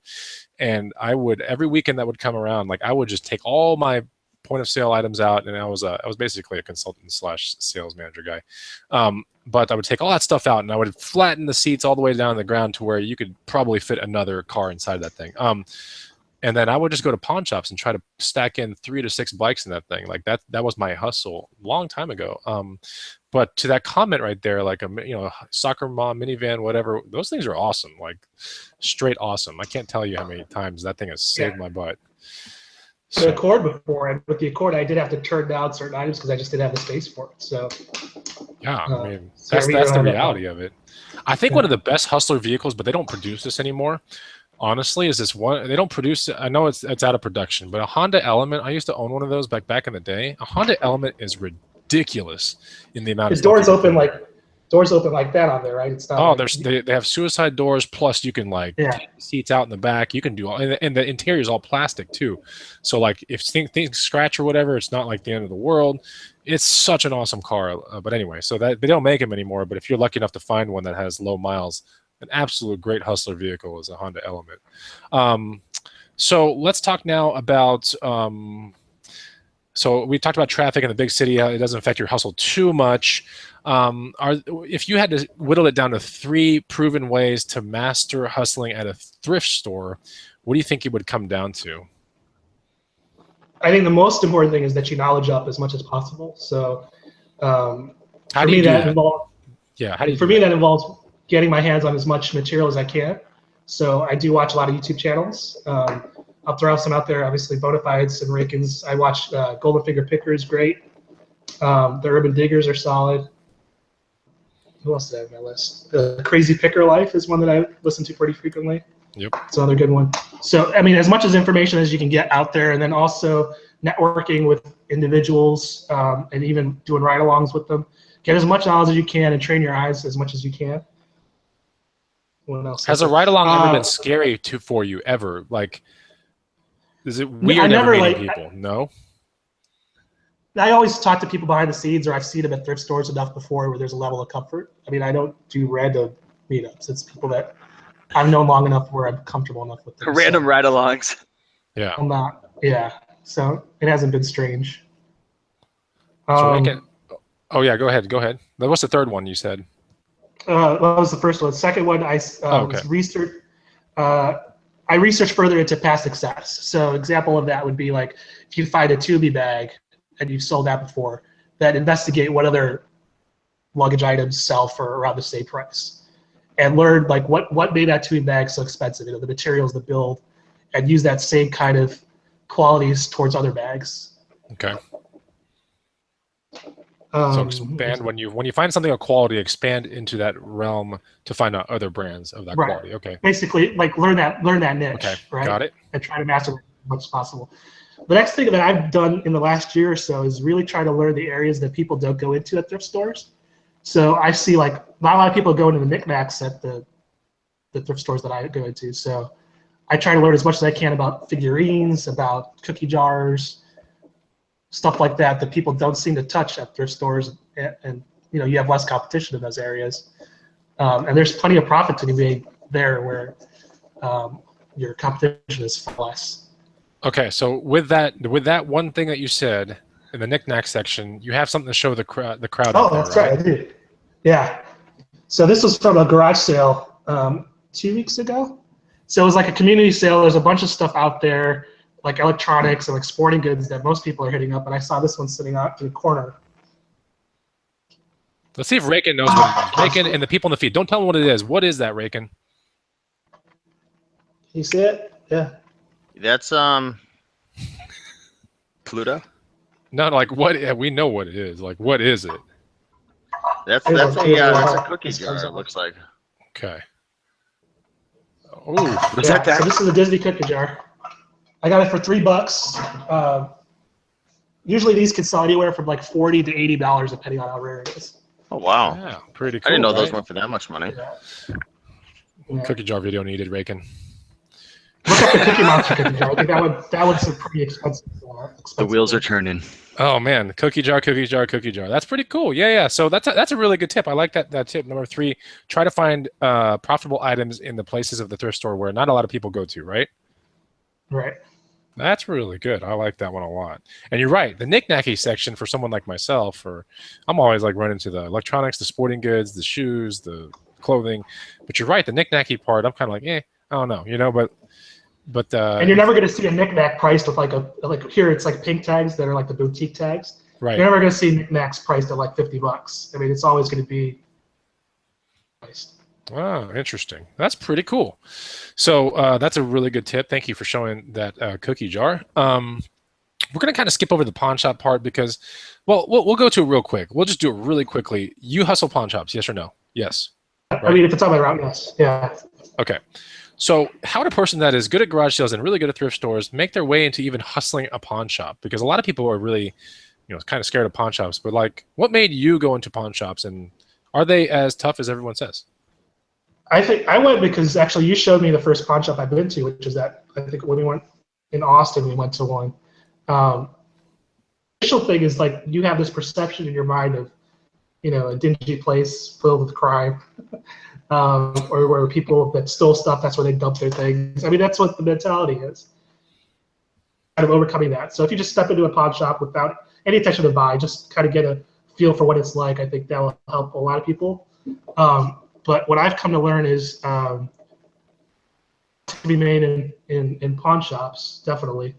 and I would every weekend that would come around, like I would just take all my point of sale items out, and I was basically a consultant / sales manager guy. But I would take all that stuff out, and I would flatten the seats all the way down to the ground to where you could probably fit another car inside that thing. And then I would just go to pawn shops and try to stack in 3 to 6 bikes in that thing. Like that was my hustle a long time ago. But to that comment right there, like Soccer Mom minivan, whatever, those things are awesome. Like straight awesome. I can't tell you how many times that thing has saved my butt. The Accord before, and with the Accord, I did have to turn down certain items because I just didn't have the space for it. So yeah, I mean that's the reality of it. I think one of the best hustler vehicles, but they don't produce this anymore. Honestly, is this one? They don't produce it. I know it's out of production, but a Honda Element. I used to own one of those back in the day. A Honda Element is ridiculous in the amount of doors open like that on there, right? It's not. Oh, they have suicide doors. Plus, you can take seats out in the back. You can do all, and the interior is all plastic too. So like if things scratch or whatever, it's not like the end of the world. It's such an awesome car. But anyway, so that they don't make them anymore. But if you're lucky enough to find one that has low miles, an absolute great hustler vehicle is a Honda Element. So let's talk now about, so we talked about traffic in the big city, how it doesn't affect your hustle too much. If you had to whittle it down to 3 proven ways to master hustling at a thrift store, what do you think it would come down to? I think the most important thing is that you knowledge up as much as possible. So how do you do that? For me, that involves getting my hands on as much material as I can. So I do watch a lot of YouTube channels. I'll throw some out there, obviously Bonafides and Rakins. I watch Golden Finger Picker is great. The Urban Diggers are solid. Who else did I have on my list? The Crazy Picker Life is one that I listen to pretty frequently. Yep. It's another good one. So, I mean, as much as information as you can get out there, and then also networking with individuals and even doing ride-alongs with them. Get as much knowledge as you can and train your eyes as much as you can. What else? Has a ride-along ever been scary for you ever? Like, is it weird ever meeting people? No? I always talk to people behind the scenes, or I've seen them at thrift stores enough before where there's a level of comfort. I mean, I don't do random meetups. It's people that I've known long enough where I'm comfortable enough with them. Random ride-alongs. Yeah. I'm not. Yeah. So it hasn't been strange. Oh yeah, go ahead. What's the third one you said? What was the first one? The second one, I researched. I researched further into past success. So example of that would be like if you find a Tubi bag and you've sold that before, that investigate what other luggage items sell for around the same price, and learn like what made that Tubi bag so expensive. You know, the materials, the build, and use that same kind of qualities towards other bags. Okay. So expand when you find something of quality, expand into that realm to find out other brands of that quality. Okay. Basically, like learn that niche. Okay. Right. Got it. And try to master it as much as possible. The next thing that I've done in the last year or so is really try to learn the areas that people don't go into at thrift stores. So I see like not a lot of people go into the knickknacks at the thrift stores that I go into. So I try to learn as much as I can about figurines, about cookie jars, stuff like that people don't seem to touch at thrift stores, and you know, you have less competition in those areas, and there's plenty of profit to be made there where your competition is less. Okay, so with that one thing that you said in the knickknack section, you have something to show the crowd. Oh, that's right, I do. Yeah. So this was from a garage sale 2 weeks ago. So it was like a community sale. There's a bunch of stuff out there, like electronics and like sporting goods that most people are hitting up, and I saw this one sitting out in the corner. Let's see if Rakin knows what it is. Rakin and the people in the feed. Don't tell them what it is. What is that, Rakin? You see it? Yeah. That's Pluto. No, like what? We know what it is. Like, what is it? That's a cookie jar. It looks like. Okay. Oh, So this is a Disney cookie jar. I got it for $3. Usually these can sell anywhere from like $40 to $80, depending on how rare it is. Oh wow! Yeah, pretty cool. I didn't know those went for that much money. Yeah. Cookie jar video needed, Rakin. Look up the Cookie Monster cookie jar. I think that one's pretty expensive. The wheels are turning. Oh man, cookie jar. That's pretty cool. Yeah. So that's a really good tip. I like that tip. Number 3, try to find profitable items in the places of the thrift store where not a lot of people go to. Right. Right. That's really good. I like that one a lot. And you're right. The knick-knacky section for someone like myself, or I'm always like running to the electronics, the sporting goods, the shoes, the clothing. But you're right. The knick-knacky part, I'm kind of like, I don't know, you know. But and you're never going to see a knick-knack priced with like here it's like pink tags that are like the boutique tags. Right. You're never going to see knick-knacks priced at like $50. I mean, it's always going to be priced. Oh, interesting. That's pretty cool. So that's a really good tip. Thank you for showing that cookie jar. We're going to kind of skip over the pawn shop part because, well, we'll go to it real quick. We'll just do it really quickly. You hustle pawn shops, yes or no? Yes. Right? I mean, if it's on my route, yes. Yeah. Okay. So how would a person that is good at garage sales and really good at thrift stores make their way into even hustling a pawn shop? Because a lot of people are really, kind of scared of pawn shops. But like, what made you go into pawn shops, and are they as tough as everyone says? I think I went because actually you showed me the first pawn shop I've been to, which is that I think when we went in Austin, we went to one. Initial thing is like you have this perception in your mind of, a dingy place filled with crime, or where people that stole stuff, that's where they dump their things. I mean, that's what the mentality is. Kind of overcoming that. So if you just step into a pawn shop without any intention to buy, just kind of get a feel for what it's like, I think that will help a lot of people. But what I've come to learn is to be made in pawn shops, definitely.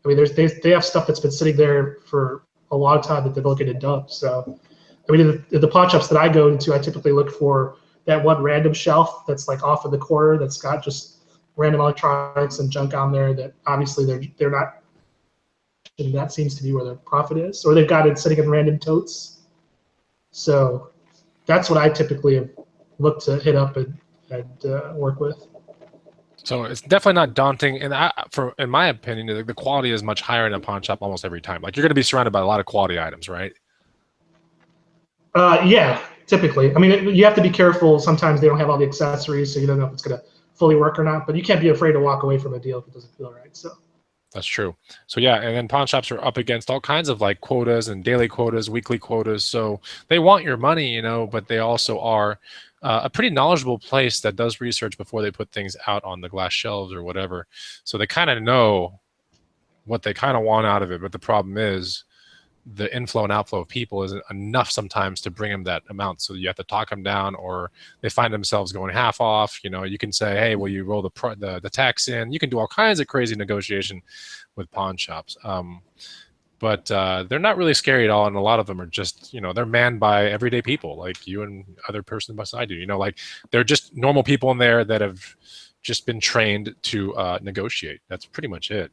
I mean, they have stuff that's been sitting there for a long time that they're looking to dump. So, I mean, in the pawn shops that I go into, I typically look for that one random shelf that's like off in the corner that's got just random electronics and junk on there that obviously they're not and that seems to be where the profit is. Or they've got it sitting in random totes. So that's what I typically have looked to hit up and work with. So it's definitely not daunting, and in my opinion, the quality is much higher in a pawn shop almost every time. Like you're going to be surrounded by a lot of quality items, right? Yeah, typically. I mean, you have to be careful. Sometimes they don't have all the accessories, so you don't know if it's going to fully work or not. But you can't be afraid to walk away from a deal if it doesn't feel right. So that's true. So yeah, and then pawn shops are up against all kinds of like quotas and daily quotas, weekly quotas. So they want your money, but they also are a pretty knowledgeable place that does research before they put things out on the glass shelves or whatever. So they kind of know what they kind of want out of it. But the problem is the inflow and outflow of people isn't enough sometimes to bring them that amount. So you have to talk them down, or they find themselves going half off. You can say, hey, will you roll the tax in? You can do all kinds of crazy negotiation with pawn shops. But they're not really scary at all, and a lot of them are just, they're manned by everyday people like you and other person beside you. Like they're just normal people in there that have just been trained to negotiate. That's pretty much it.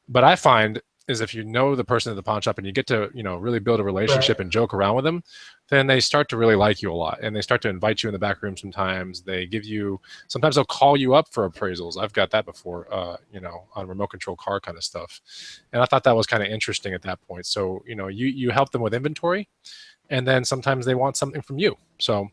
But I find is if you know the person at the pawn shop and you get to really build a relationship and joke around with them, then they start to really like you a lot, and they start to invite you in the back room. Sometimes sometimes they'll call you up for appraisals. I've got that before, on remote control car kind of stuff, and I thought that was kind of interesting at that point. So you help them with inventory, and then sometimes they want something from you. So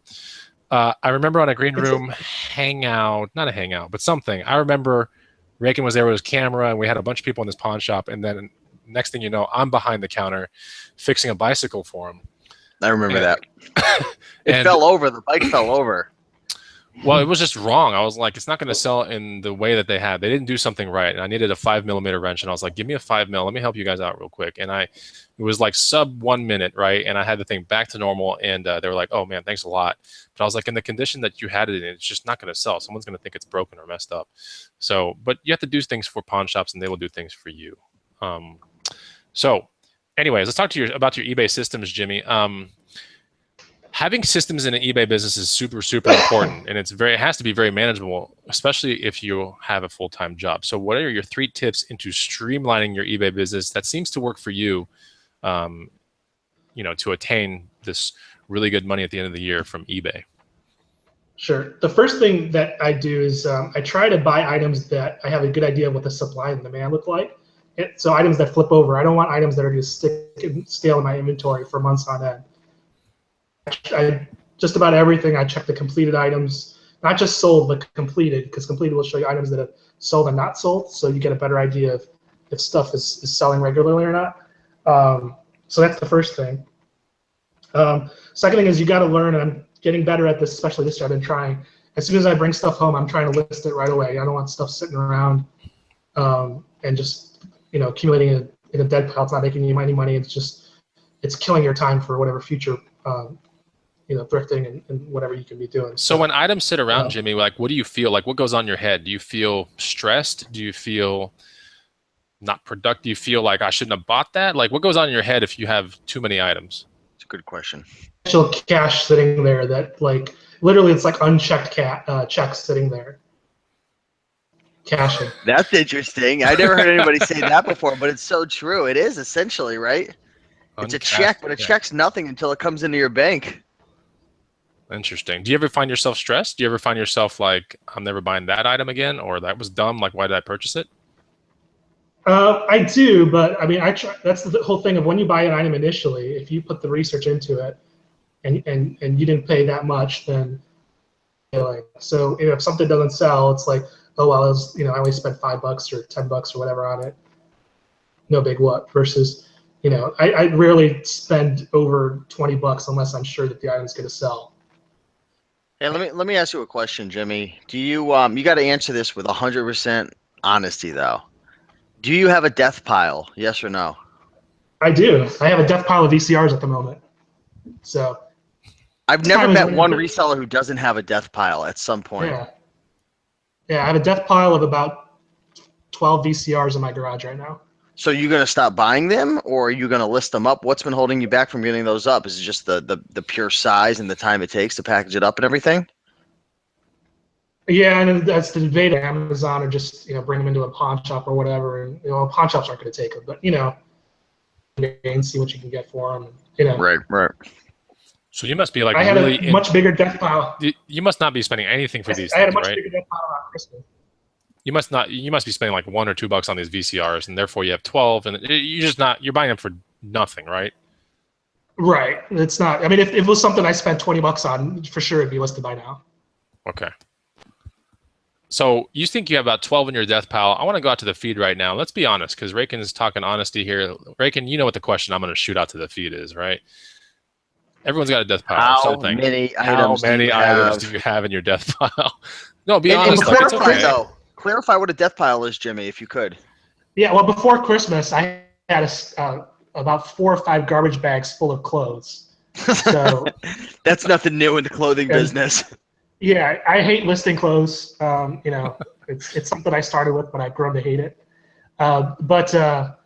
I remember on a green room not a hangout, but something. I remember Reagan was there with his camera, and we had a bunch of people in this pawn shop, and then next thing you know, I'm behind the counter fixing a bicycle for him. I remember that. It fell over. The bike fell over. Well, it was just wrong. I was like, it's not going to sell in the way that they had. They didn't do something right. And I needed a 5mm wrench. And I was like, give me a 5mm. Let me help you guys out real quick. And it was like sub 1 minute, right? And I had the thing back to normal. And they were like, oh, man, thanks a lot. But I was like, in the condition that you had it in, it's just not going to sell. Someone's going to think it's broken or messed up. So, but you have to do things for pawn shops, and they will do things for you. So anyways, let's talk about your eBay systems, Jimmy. Having systems in an eBay business is super, super important, and it has to be very manageable, especially if you have a full-time job. So what are your 3 tips into streamlining your eBay business that seems to work for you, to attain this really good money at the end of the year from eBay? Sure. The first thing that I do is I try to buy items that I have a good idea of what the supply and demand look like. So items that flip over. I don't want items that are going to stick and stale in my inventory for months on end. Just about everything, I check the completed items, not just sold, but completed, because completed will show you items that have sold and not sold, so you get a better idea of if stuff is selling regularly or not. So that's the first thing. Second thing is you got to learn, and I'm getting better at this, especially this year. I've been trying. As soon as I bring stuff home, I'm trying to list it right away. I don't want stuff sitting around and just accumulating in a dead pile. It's not making you any money. It's killing your time for whatever future thrifting and whatever you can be doing. So when items sit around, Jimmy, like what do you feel? Like what goes on in your head? Do you feel stressed? Do you feel not productive? Do you feel like I shouldn't have bought that? Like what goes on in your head if you have too many items? It's a good question. Actual cash sitting there that like literally it's like unchecked checks sitting there. Cashing. That's interesting. I never heard anybody say that before, but it's so true. It is essentially, right? It's a check, but a check's nothing until it comes into your bank. Interesting. Do you ever find yourself stressed? Do you ever find yourself like, I'm never buying that item again, or that was dumb? Like, why did I purchase it? I do, but I mean, that's the whole thing of when you buy an item initially, if you put the research into it and you didn't pay that much, then so if something doesn't sell, it's like, oh well, I only spent $5 or $10 or whatever on it. No big whoop. Versus, I rarely spend over $20 unless I'm sure that the item's going to sell. Hey, let me ask you a question, Jimmy. Do you you got to answer this with 100% honesty though? Do you have a death pile? Yes or no? I do. I have a death pile of VCRs at the moment. So I've never met one reseller who doesn't have a death pile at some point. Yeah, I have a death pile of about 12 VCRs in my garage right now. So you're going to stop buying them, or are you going to list them up? What's been holding you back from getting those up? Is it just the pure size and the time it takes to package it up and everything? Yeah, and that's the debate. Amazon or just bring them into a pawn shop or whatever. And pawn shops aren't going to take them, but and see what you can get for them. You know, Right. So you must be like I had really a much bigger death pile. You must not be spending anything for these I had a things, much right? bigger death pile on Christmas. You must not. You must be spending like $1 or $2 on these VCRs, and therefore you have 12, and you're just not. You're buying them for nothing, right? Right. It's not. I mean, if it was something I spent $20 on, for sure it'd be listed by now. Okay. So you think you have about 12 in your death pile. I want to go out to the feed right now. Let's be honest, because Rakin is talking honesty here. Rakin, you know what the question I'm going to shoot out to the feed is, right? Everyone's got a death pile. How many items do you have in your death pile? No, be honest. And Like, it's clarify okay. though. Clarify what a death pile is, Jimmy, if you could. Yeah. Well, before Christmas, I had about 4 or 5 garbage bags full of clothes. So that's nothing new in the clothing business. Yeah, I hate listing clothes. You know, it's something I started with, but I've grown to hate it. But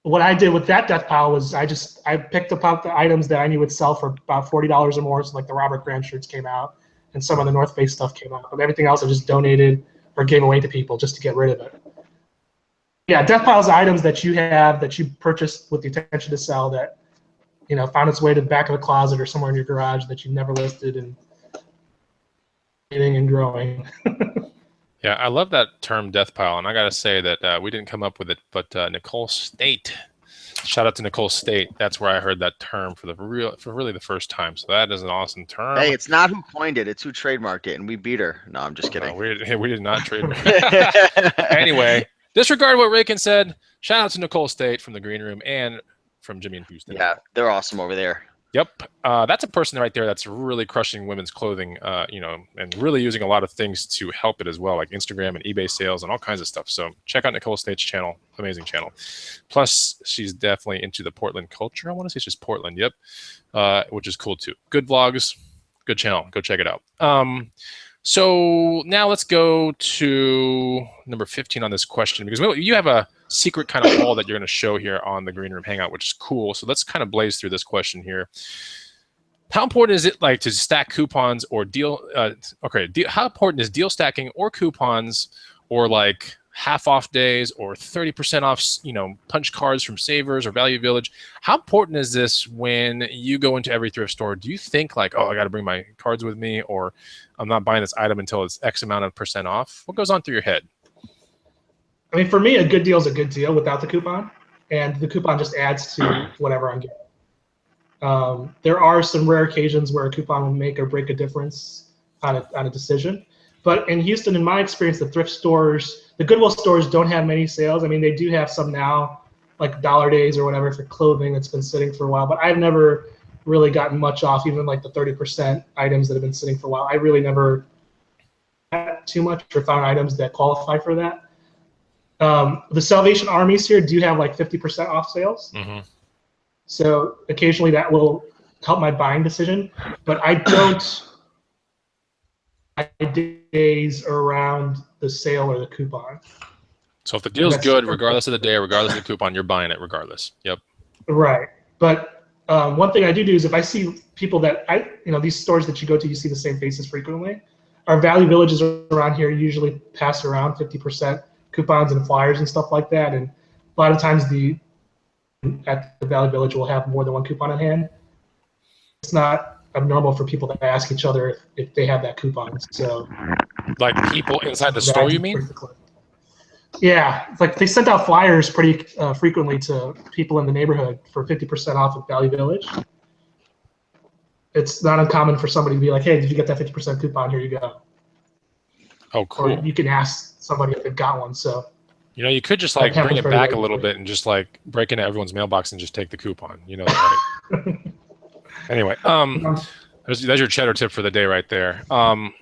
what I did with that death pile was I picked up the items that I knew would sell for about $40 or more. So like the Robert Grant shirts came out, and some of the North Face stuff came out. But everything else I just donated or gave away to people just to get rid of it. Yeah, death piles are items that you have that you purchased with the intention to sell that, you know, found its way to the back of a closet or somewhere in your garage that you never listed and growing. Yeah, I love that term death pile, and I got to say that we didn't come up with it, but Nicole State. Shout out to Nicole State. That's where I heard that term for really the first time. So that is an awesome term. Hey, it's not who coined it; it's who trademarked it, and we beat her. No, I'm just kidding. No, we did not trademark. Anyway, disregard what Rakin said. Shout out to Nicole State from the Green Room and from Jimmy and Houston. Yeah, they're awesome over there. Yep, that's a person right there that's really crushing women's clothing, you know, and really using a lot of things to help it as well, like Instagram and eBay sales and all kinds of stuff. So check out Nicole State's channel, amazing channel. Plus, she's definitely into the Portland culture. I want to say she's Portland, yep, which is cool too. Good vlogs, good channel. Go check it out. So now let's go to number 15 on this question, because you have a secret kind of haul that you're going to show here on the Green Room Hangout, which is cool. So let's kind of blaze through this question here. How important is it like to stack coupons or deal? How important is deal stacking or coupons or like half off days or 30% off, you know, punch cards from Savers or Value Village? How important is this when you go into every thrift store? Do you think like, oh, I got to bring my cards with me, or I'm not buying this item until it's X amount of % off? What goes on through your head? I mean, for me, a good deal is a good deal without the coupon, and the coupon just adds to whatever I'm getting. There are some rare occasions where a coupon will make or break a difference on a decision. But in Houston, in my experience, the thrift stores, the Goodwill stores don't have many sales. I mean, they do have some now, like Dollar Days or whatever for clothing that's been sitting for a while. But I've never really gotten much off, even like the 30% items that have been sitting for a while. I really never got too much or found items that qualify for that. The Salvation Armies here do have like 50% off sales. Mm-hmm. So occasionally that will help my buying decision, but I don't days around the sale or the coupon. So if the deal's good, regardless of the day, regardless of the coupon, you're buying it regardless. Yep. Right. But one thing I do is if I see people that these stores that you go to, you see the same faces frequently. Our Value Villages around here usually pass around 50% coupons and flyers and stuff like that. And a lot of times at the Value Village will have more than one coupon in hand. It's not abnormal for people to ask each other if they have that coupon. So, like people inside the store, you mean? Yeah, it's like they sent out flyers pretty frequently to people in the neighborhood for 50% off at Value Village. It's not uncommon for somebody to be like, "Hey, did you get that 50% coupon? Here you go." Oh, cool. Or you can ask somebody if they've got one. So, you know, you could just like bring it back a little bit and just like break into everyone's mailbox and just take the coupon. You know that, right? Anyway, there's your cheddar tip for the day right there. I'm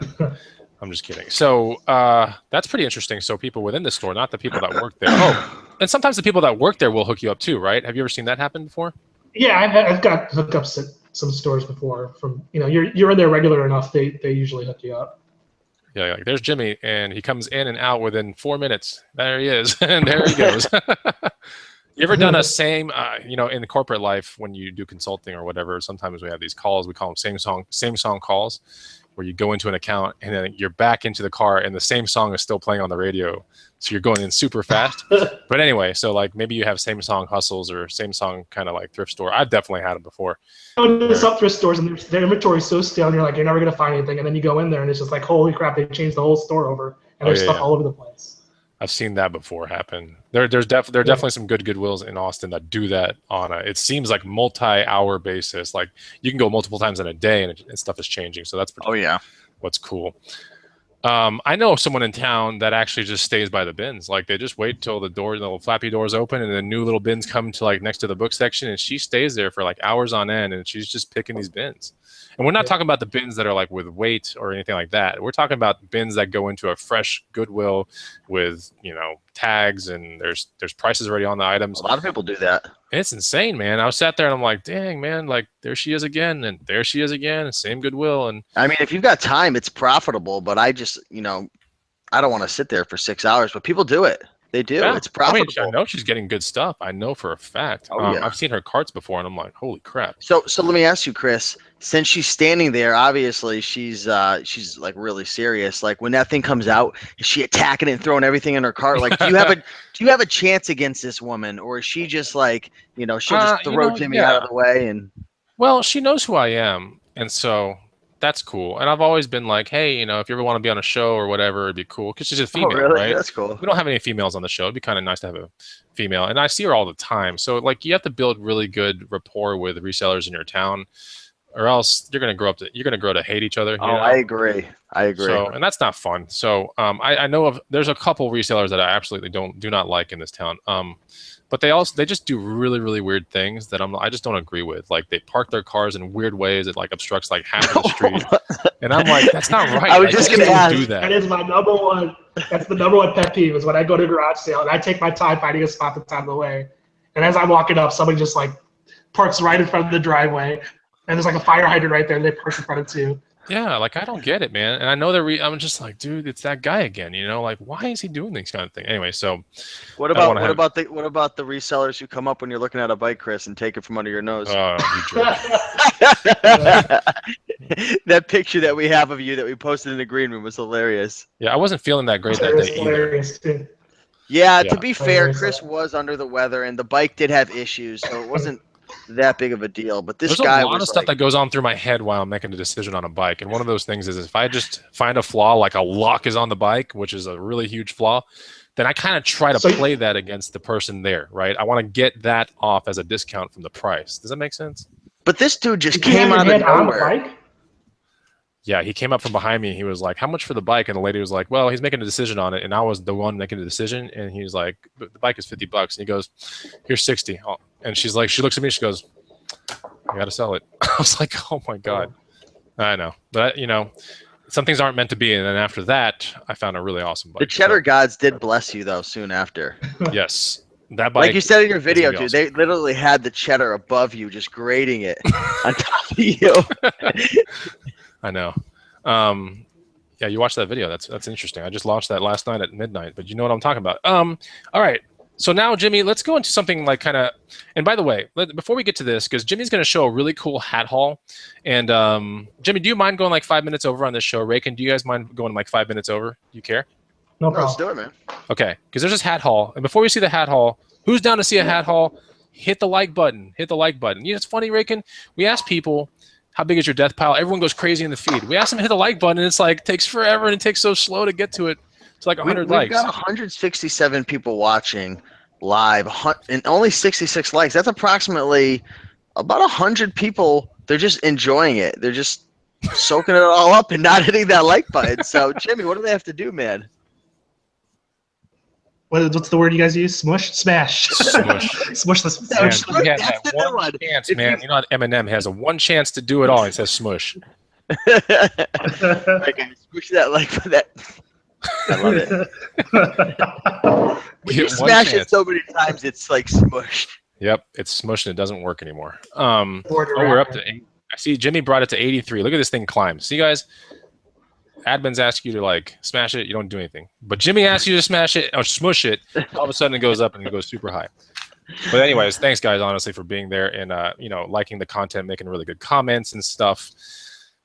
just kidding. So that's pretty interesting. So people within the store, not the people that work there. Oh, and sometimes the people that work there will hook you up too, right? Have you ever seen that happen before? Yeah, I've got hookups at some stores before. From you're in there regular enough, they usually hook you up. Yeah, like there's Jimmy, and he comes in and out within 4 minutes. There he is, and there he goes. You ever done a same, in the corporate life when you do consulting or whatever? Sometimes we have these calls. We call them same song calls, where you go into an account and then you're back into the car and the same song is still playing on the radio. So you're going in super fast. But anyway, so like maybe you have same song hustles or same song kind of like thrift store. I've definitely had them before. Go to some thrift stores and their inventory is so stale, and you're like, you're never gonna find anything. And then you go in there and it's just like, holy crap, they changed the whole store over, and there's stuff all over the place. I've seen that before happen. There are definitely some good Goodwills in Austin that do that on it seems like multi-hour basis. Like you can go multiple times in a day and stuff is changing. So that's what's cool. I know someone in town that actually just stays by the bins. Like they just wait till the little flappy doors open and the new little bins come to like next to the book section, and she stays there for like hours on end and she's just picking these bins. And we're not talking about the bins that are like with weight or anything like that. We're talking about bins that go into a fresh Goodwill with, tags, and there's prices already on the items. A lot of people do that. It's insane, man. I was sat there and I'm like, dang, man, like there she is again, and there she is again, same Goodwill. And I mean, if you've got time, it's profitable, but I just, I don't want to sit there for 6 hours, but people do it. They do. Yeah. It's profitable. I know she's getting good stuff. I know for a fact. I've seen her carts before, and I'm like, holy crap. So let me ask you, Chris. Since she's standing there, obviously she's like really serious. Like when that thing comes out, is she attacking it and throwing everything in her cart? Like, do you have a chance against this woman, or is she just like, she'll just throw Jimmy out of the way? And well, she knows who I am, and so that's cool. And I've always been like, hey, if you ever want to be on a show or whatever, it'd be cool. Because she's a female, right? That's cool. We don't have any females on the show. It'd be kind of nice to have a female. And I see her all the time. So, like, you have to build really good rapport with resellers in your town, or else you're going to grow to hate each other. I agree. So, and that's not fun. So, I know there's a couple resellers that I absolutely do not like in this town. But they just do really, really weird things that I just don't agree with. Like they park their cars in weird ways that like obstructs like half of the street, and I'm like, that's not right. I was just gonna ask. Do that. That is my number one. That's the number one pet peeve is when I go to a garage sale and I take my time finding a spot that's out of the way, and as I'm walking up, somebody just like parks right in front of the driveway, and there's like a fire hydrant right there, and they park in front of it too. Yeah, like I don't get it, man. And I know I'm just like, dude, it's that guy again. Like, why is he doing these kind of things? Anyway, so what about the resellers who come up when you're looking at a bike, Chris, and take it from under your nose? Oh, you jerk. That picture that we have of you that we posted in the green room was hilarious. Yeah, I wasn't feeling that great that day either. Yeah, to be fair, Chris was under the weather, and the bike did have issues, so it wasn't that big of a deal. But this guy, there's a lot of stuff that goes on through my head while I'm making a decision on a bike, and one of those things is if I just find a flaw, like a lock is on the bike, which is a really huge flaw, then I kind of try to play that against the person there, right? I want to get that off as a discount from the price. Does that make sense? But this dude just came out of nowhere. Yeah, he came up from behind me and he was like, how much for the bike? And the lady was like, well, he's making a decision on it. And I was the one making the decision. And he was like, the bike is $50. And he goes, here's 60. And she's like, she looks at me, she goes, I got to sell it. I was like, oh my God. I know. But, some things aren't meant to be. And then after that, I found a really awesome bike. The cheddar gods did bless you, though, soon after. Yes. That bike, like you said in your video, dude, they literally had the cheddar above you, just grading it on top of you. I know. Yeah, you watched that video. That's interesting. I just launched that last night at midnight, but you know what I'm talking about. All right. So now, Jimmy, let's go into something like kind of, and by the way, before we get to this, because Jimmy's going to show a really cool hat haul. And Jimmy, do you mind going like 5 minutes over on this show? Raykin, do you guys mind going like 5 minutes over? Do you care? No problem. Let's do it, man. Okay, because there's this hat haul. And before we see the hat haul, who's down to see a hat haul? Hit the like button. Hit the like button. You know, it's funny, Raykin. We ask people, how big is your death pile? Everyone goes crazy in the feed. We ask them to hit the like button, and it's like, takes forever, and it takes so slow to get to it. It's like 100 likes. We've got 167 people watching live, and only 66 likes. That's approximately about 100 people. They're just enjoying it. They're just soaking it all up and not hitting that like button. So, Jimmy, what do they have to do, man? What's the word you guys use? Smush? Smash. Smush. Smush the smash. Man, he has that one chance, man. You know what Eminem has a one chance to do it all. He says smush. Okay, smush that like for that. I love it. When you smash it so many times, it's like smushed. Yep, it's smushed and it doesn't work anymore. We're up to 8. I see Jimmy brought it to 83. Look at this thing climb. See, guys? Admins ask you to like smash it, you don't do anything. But Jimmy asks you to smash it or smush it. All of a sudden, it goes up and it goes super high. But anyways, thanks guys, honestly, for being there and liking the content, making really good comments and stuff.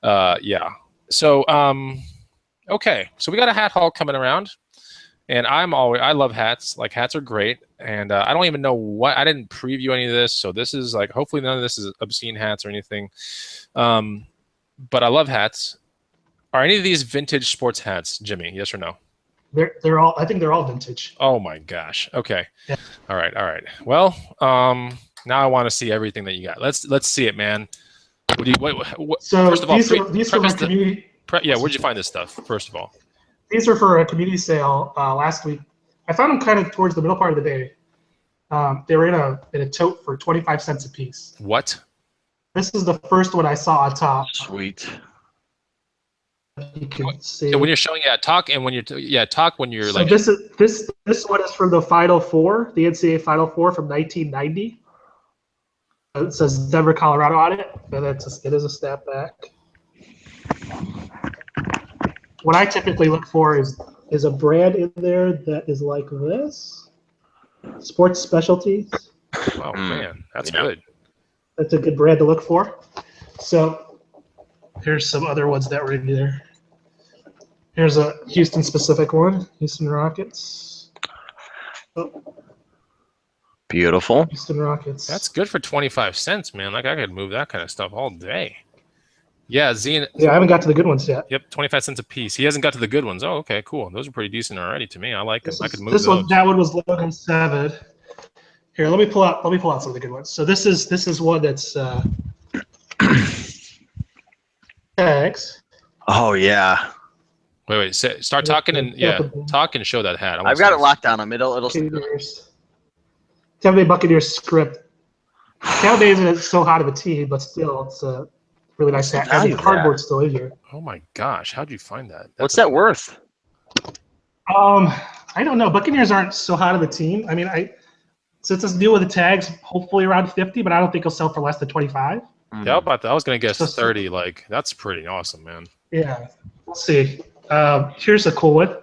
Yeah, So okay, so we got a hat haul coming around, and I love hats. Like hats are great, and I don't even know what I didn't preview any of this, so this is like hopefully none of this is obscene hats or anything. But I love hats. Are any of these vintage sports hats, Jimmy? Yes or no? They're all. I think they're all vintage. Oh my gosh. Okay. Yeah. All right. All right. Well, now I want to see everything that you got. Let's see it, man. What do you? What, So first of all, these are my community. Yeah, where'd you find this stuff? First of all, These are for a community sale last week. I found them kind of towards the middle part of the day. They were in a tote for 25 cents a piece. what? This is the first one I saw on top. Sweet. You can see. So when you're showing talk, and when you're talk when you're So like this one is from the Final Four, the NCAA Final Four from 1990. It says Denver, Colorado on it, and it is a snapback. What I typically look for is a brand in there that is like this. Sports Specialties. oh man, that's good. That's a good brand to look for. So here's some other ones that were in there. Here's a Houston specific one, Houston Rockets. Oh, Beautiful. Houston Rockets. That's good for 25 cents, man. Like I could move that kind of stuff all day. Yeah, Zine. Yeah, I haven't got to the good ones yet. Yep, 25 cents a piece. He hasn't got to the good ones. Oh, okay, cool. Those are pretty decent already to me. I like them. I could move those. That one was Logan 7. Here, let me pull out some of the good ones. So this is one that's tags. Oh yeah. Wait. Start talking and talk and show that hat. I've got it locked down. It'll. Tampa Bay Buccaneers script. Tampa Bay isn't so hot of a team, but still, it's a really nice hat. And the cardboard's still in here. Oh my gosh, how'd you find that? What's that worth? I don't know. Buccaneers aren't so hot of a team. I mean, since it's new with the tags, hopefully around 50, but I don't think it'll sell for less than 25. Yeah, about that. I was gonna guess 30. Like that's pretty awesome, man. Yeah, we'll see. Here's a cool one.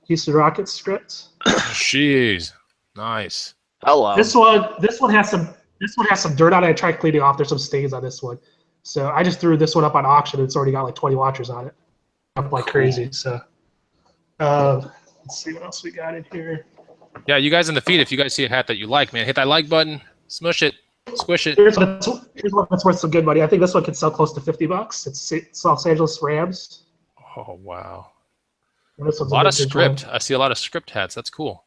Houston Rockets script. Jeez, nice. Hello. This one has some dirt on it. I tried cleaning off. There's some stains on this one, so I just threw this one up on auction. It's already got like 20 watchers on it, up like crazy. So, let's see what else we got in here. Yeah, you guys in the feed, if you guys see a hat that you like, man, hit that like button, smush it, squish it. Here's one that's worth some good money. I think this one could sell close to $50. It's Los Angeles Rams. Oh wow. A lot of script. I see a lot of script hats. That's cool.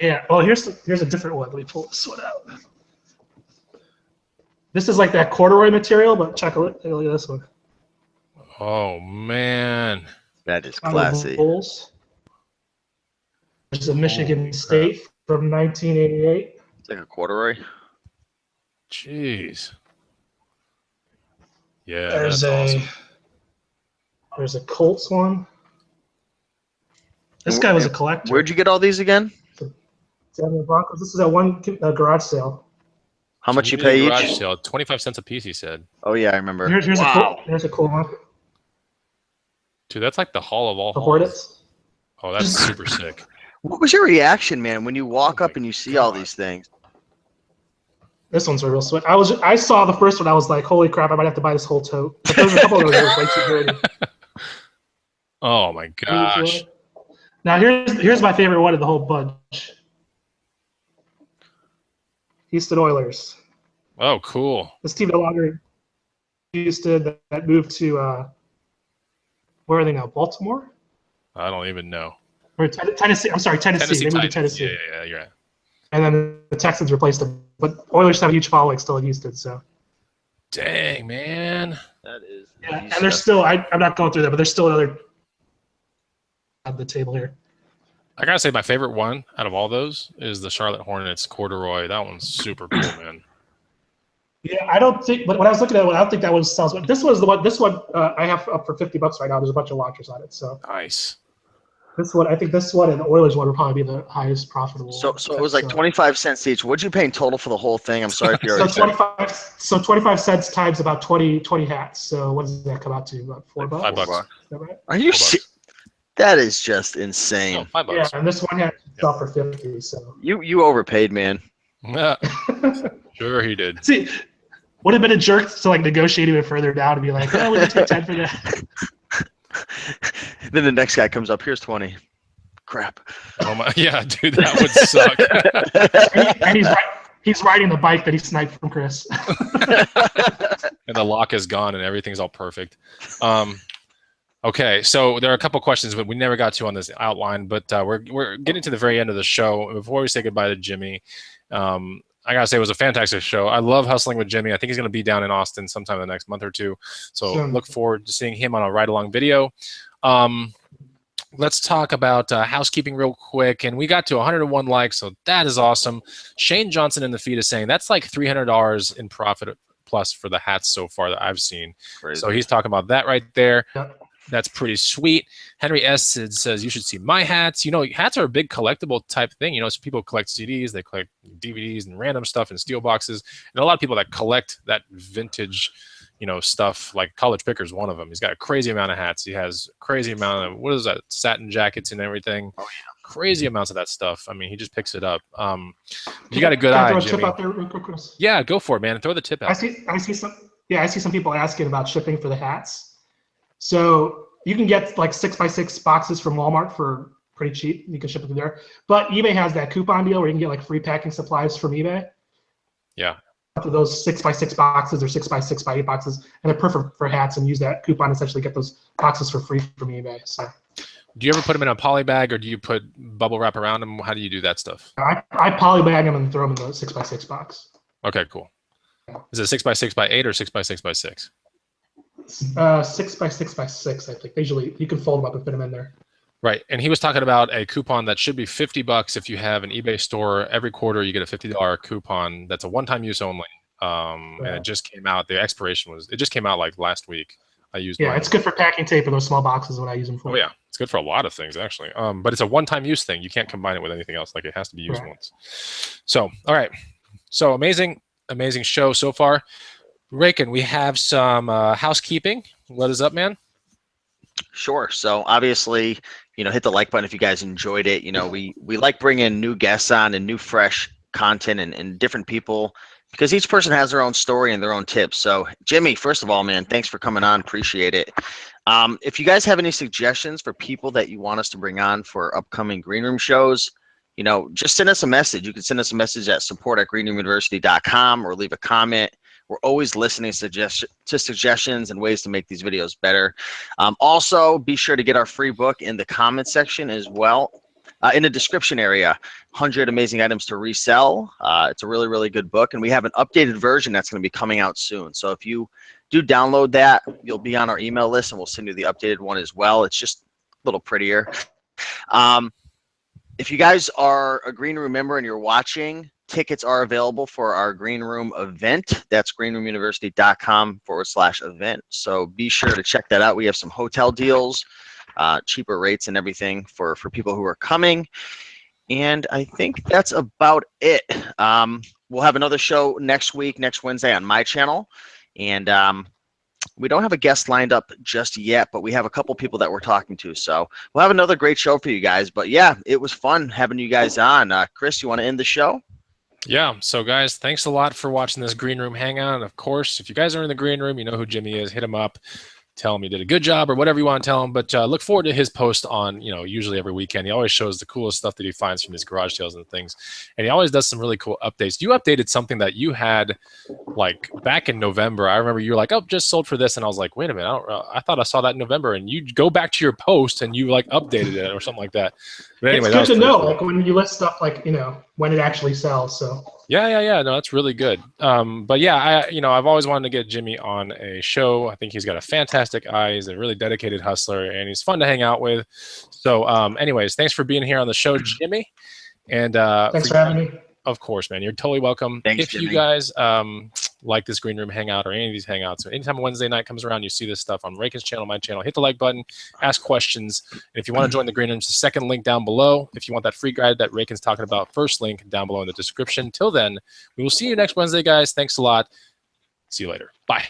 Yeah. Well, here's a different one. Let me pull this one out. This is like that corduroy material, but check a look at this one. Oh man, that is classy. There's a Michigan State from 1988. It's like a corduroy. Jeez. Yeah. There's a Colts one. This guy was a collector. Where'd you get all these again? Broncos. This is at one garage sale. How much you pay garage each? Sale, 25 cents a piece, he said. Oh yeah, I remember. Here's a cool one. Dude, that's like the hall of all the halls. Hornets. Oh, that's super sick. What was your reaction, man, when you walk up and you see all these things? This one's a real sweat. I saw the first one. I was like, holy crap! I might have to buy this whole tote. But there's a couple of those that were way too dirty. Oh my gosh! Now here's my favorite one of the whole bunch. Houston Oilers. Oh, cool. This team no longer Houston that moved to where are they now? Baltimore? I don't even know. Or Tennessee. I'm sorry, Tennessee. They moved to Tennessee. Yeah, you're right. And then the Texans replaced them. But Oilers have a huge following still in Houston. So. Dang, man. That is. Yeah, and there's still. I'm not going through that, but there's still another on the table here. I gotta say, my favorite one out of all those is the Charlotte Hornets corduroy. That one's super cool, man. Yeah, I don't think. But when I was looking at it, I don't think that one sells. But this was the one. This one I have up for $50 right now. There's a bunch of watchers on it. So nice. This one, I think this one and the Oilers one would probably be the highest profitable. So it was like 25 cents each. What'd you pay in total for the whole thing? I'm sorry if you're already so 25 cents times about 20 hats. So what does that come out to? About $4? $5. Is that right? Are you serious? That is just insane. No, $5. Yeah, and this one hat sell for 50. So you overpaid, man. Yeah. Sure, he did. See, would have been a jerk to like negotiate even further down and be like, oh, would you take 10 for that? Then the next guy comes up, here's 20. Crap. Oh my, yeah, dude, that would suck. and he's riding the bike that he sniped from Chris. And the lock is gone and everything's all perfect. Okay, so there are a couple questions that we never got to on this outline, but we're getting to the very end of the show. Before we say goodbye to Jimmy, I gotta say it was a fantastic show. I love hustling with Jimmy. I think he's gonna be down in Austin sometime in the next month or two. So look forward to seeing him on a ride-along video. Let's talk about housekeeping real quick. And we got to 101 likes, so that is awesome. Shane Johnson in the feed is saying that's like $300 in profit plus for the hats so far that I've seen. Crazy. So he's talking about that right there. Yep. That's pretty sweet. Henry S. says, you should see my hats. You know, hats are a big collectible type thing. You know, so people collect CDs, they collect DVDs and random stuff in steel boxes. And a lot of people that collect that vintage, you know, stuff, like College Picker's one of them. He's got a crazy amount of hats. He has a crazy amount of, what is that, satin jackets and everything. Oh, yeah. Crazy amounts of that stuff. I mean, he just picks it up. You got a good eye, Jimmy. Tip out there real quick, Chris? Yeah, go for it, man. Throw the tip out. I see some people asking about shipping for the hats. So you can get like 6x6 boxes from Walmart for pretty cheap. You can ship it through there. But eBay has that coupon deal where you can get like free packing supplies from eBay. Yeah. For those 6x6 boxes or 6x6x8 boxes, and they're perfect for hats, and use that coupon and essentially get those boxes for free from eBay. So. Do you ever put them in a poly bag, or do you put bubble wrap around them? How do you do that stuff? I poly bag them and throw them in the 6x6 box. Okay, cool. Is it 6x6x8 or 6x6x6? 6x6x6, I think. Usually you can fold them up and fit them in there. Right, and he was talking about a coupon that should be $50 if you have an eBay store. Every quarter you get a $50 coupon that's a one-time use only. And it just came out. The expiration was, it just came out like last week. I used mine. It's good for packing tape or those small boxes when I use them for. Oh yeah, it's good for a lot of things actually. But it's a one-time use thing. You can't combine it with anything else. Like it has to be used once. So all right, so amazing show so far. Rakin, we have some housekeeping. What is up, man? Sure. So obviously, you know, hit the like button if you guys enjoyed it. You know, we like bringing new guests on and new fresh content and different people, because each person has their own story and their own tips. So Jimmy, first of all, man, thanks for coming on. Appreciate it. If you guys have any suggestions for people that you want us to bring on for upcoming green room shows, you know, just send us a message. You can send us a message at support@greenroomuniversity.com or leave a comment. We're always listening to suggestions and ways to make these videos better. Also, be sure to get our free book in the comment section as well. In the description area, 100 Amazing Items to Resell. It's a really, really good book, and we have an updated version that's going to be coming out soon. So if you do download that, you'll be on our email list, and we'll send you the updated one as well. It's just a little prettier. If you guys are a Green Room member and you're watching, tickets are available for our Green Room event. That's greenroomuniversity.com/event. So be sure to check that out. We have some hotel deals, cheaper rates and everything for people who are coming. And I think that's about it. We'll have another show next week, next Wednesday on my channel. And we don't have a guest lined up just yet, but we have a couple people that we're talking to. So we'll have another great show for you guys. But yeah, it was fun having you guys on. Chris, you want to end the show? Yeah. So guys, thanks a lot for watching this Green Room Hangout. And of course, if you guys are in the Green Room, you know who Jimmy is. Hit him up. Tell him you did a good job or whatever you want to tell him. But look forward to his post on, you know, usually every weekend. He always shows the coolest stuff that he finds from his garage sales and things. And he always does some really cool updates. You updated something that you had like back in November. I remember you were like, oh, just sold for this. And I was like, wait a minute. I thought I saw that in November. And you go back to your post and you like updated it or something like that. But anyway, it's good to know, like when you list stuff like, you know, when it actually sells. So yeah. No, that's really good. But yeah, I've always wanted to get Jimmy on a show. I think he's got a fantastic eye. He's a really dedicated hustler, and he's fun to hang out with. So, anyways, thanks for being here on the show, Jimmy. And thanks for having me. Of course, man. You're totally welcome. Thanks, if Jimmy. You guys like this Green Room Hangout or any of these hangouts, so anytime Wednesday night comes around, you see this stuff on Rakin's channel, my channel, hit the like button, ask questions. And if you want to join the Green Room, it's the second link down below. If you want that free guide that Rakin's talking about, first link down below in the description. Till then, we will see you next Wednesday, guys. Thanks a lot. See you later. Bye.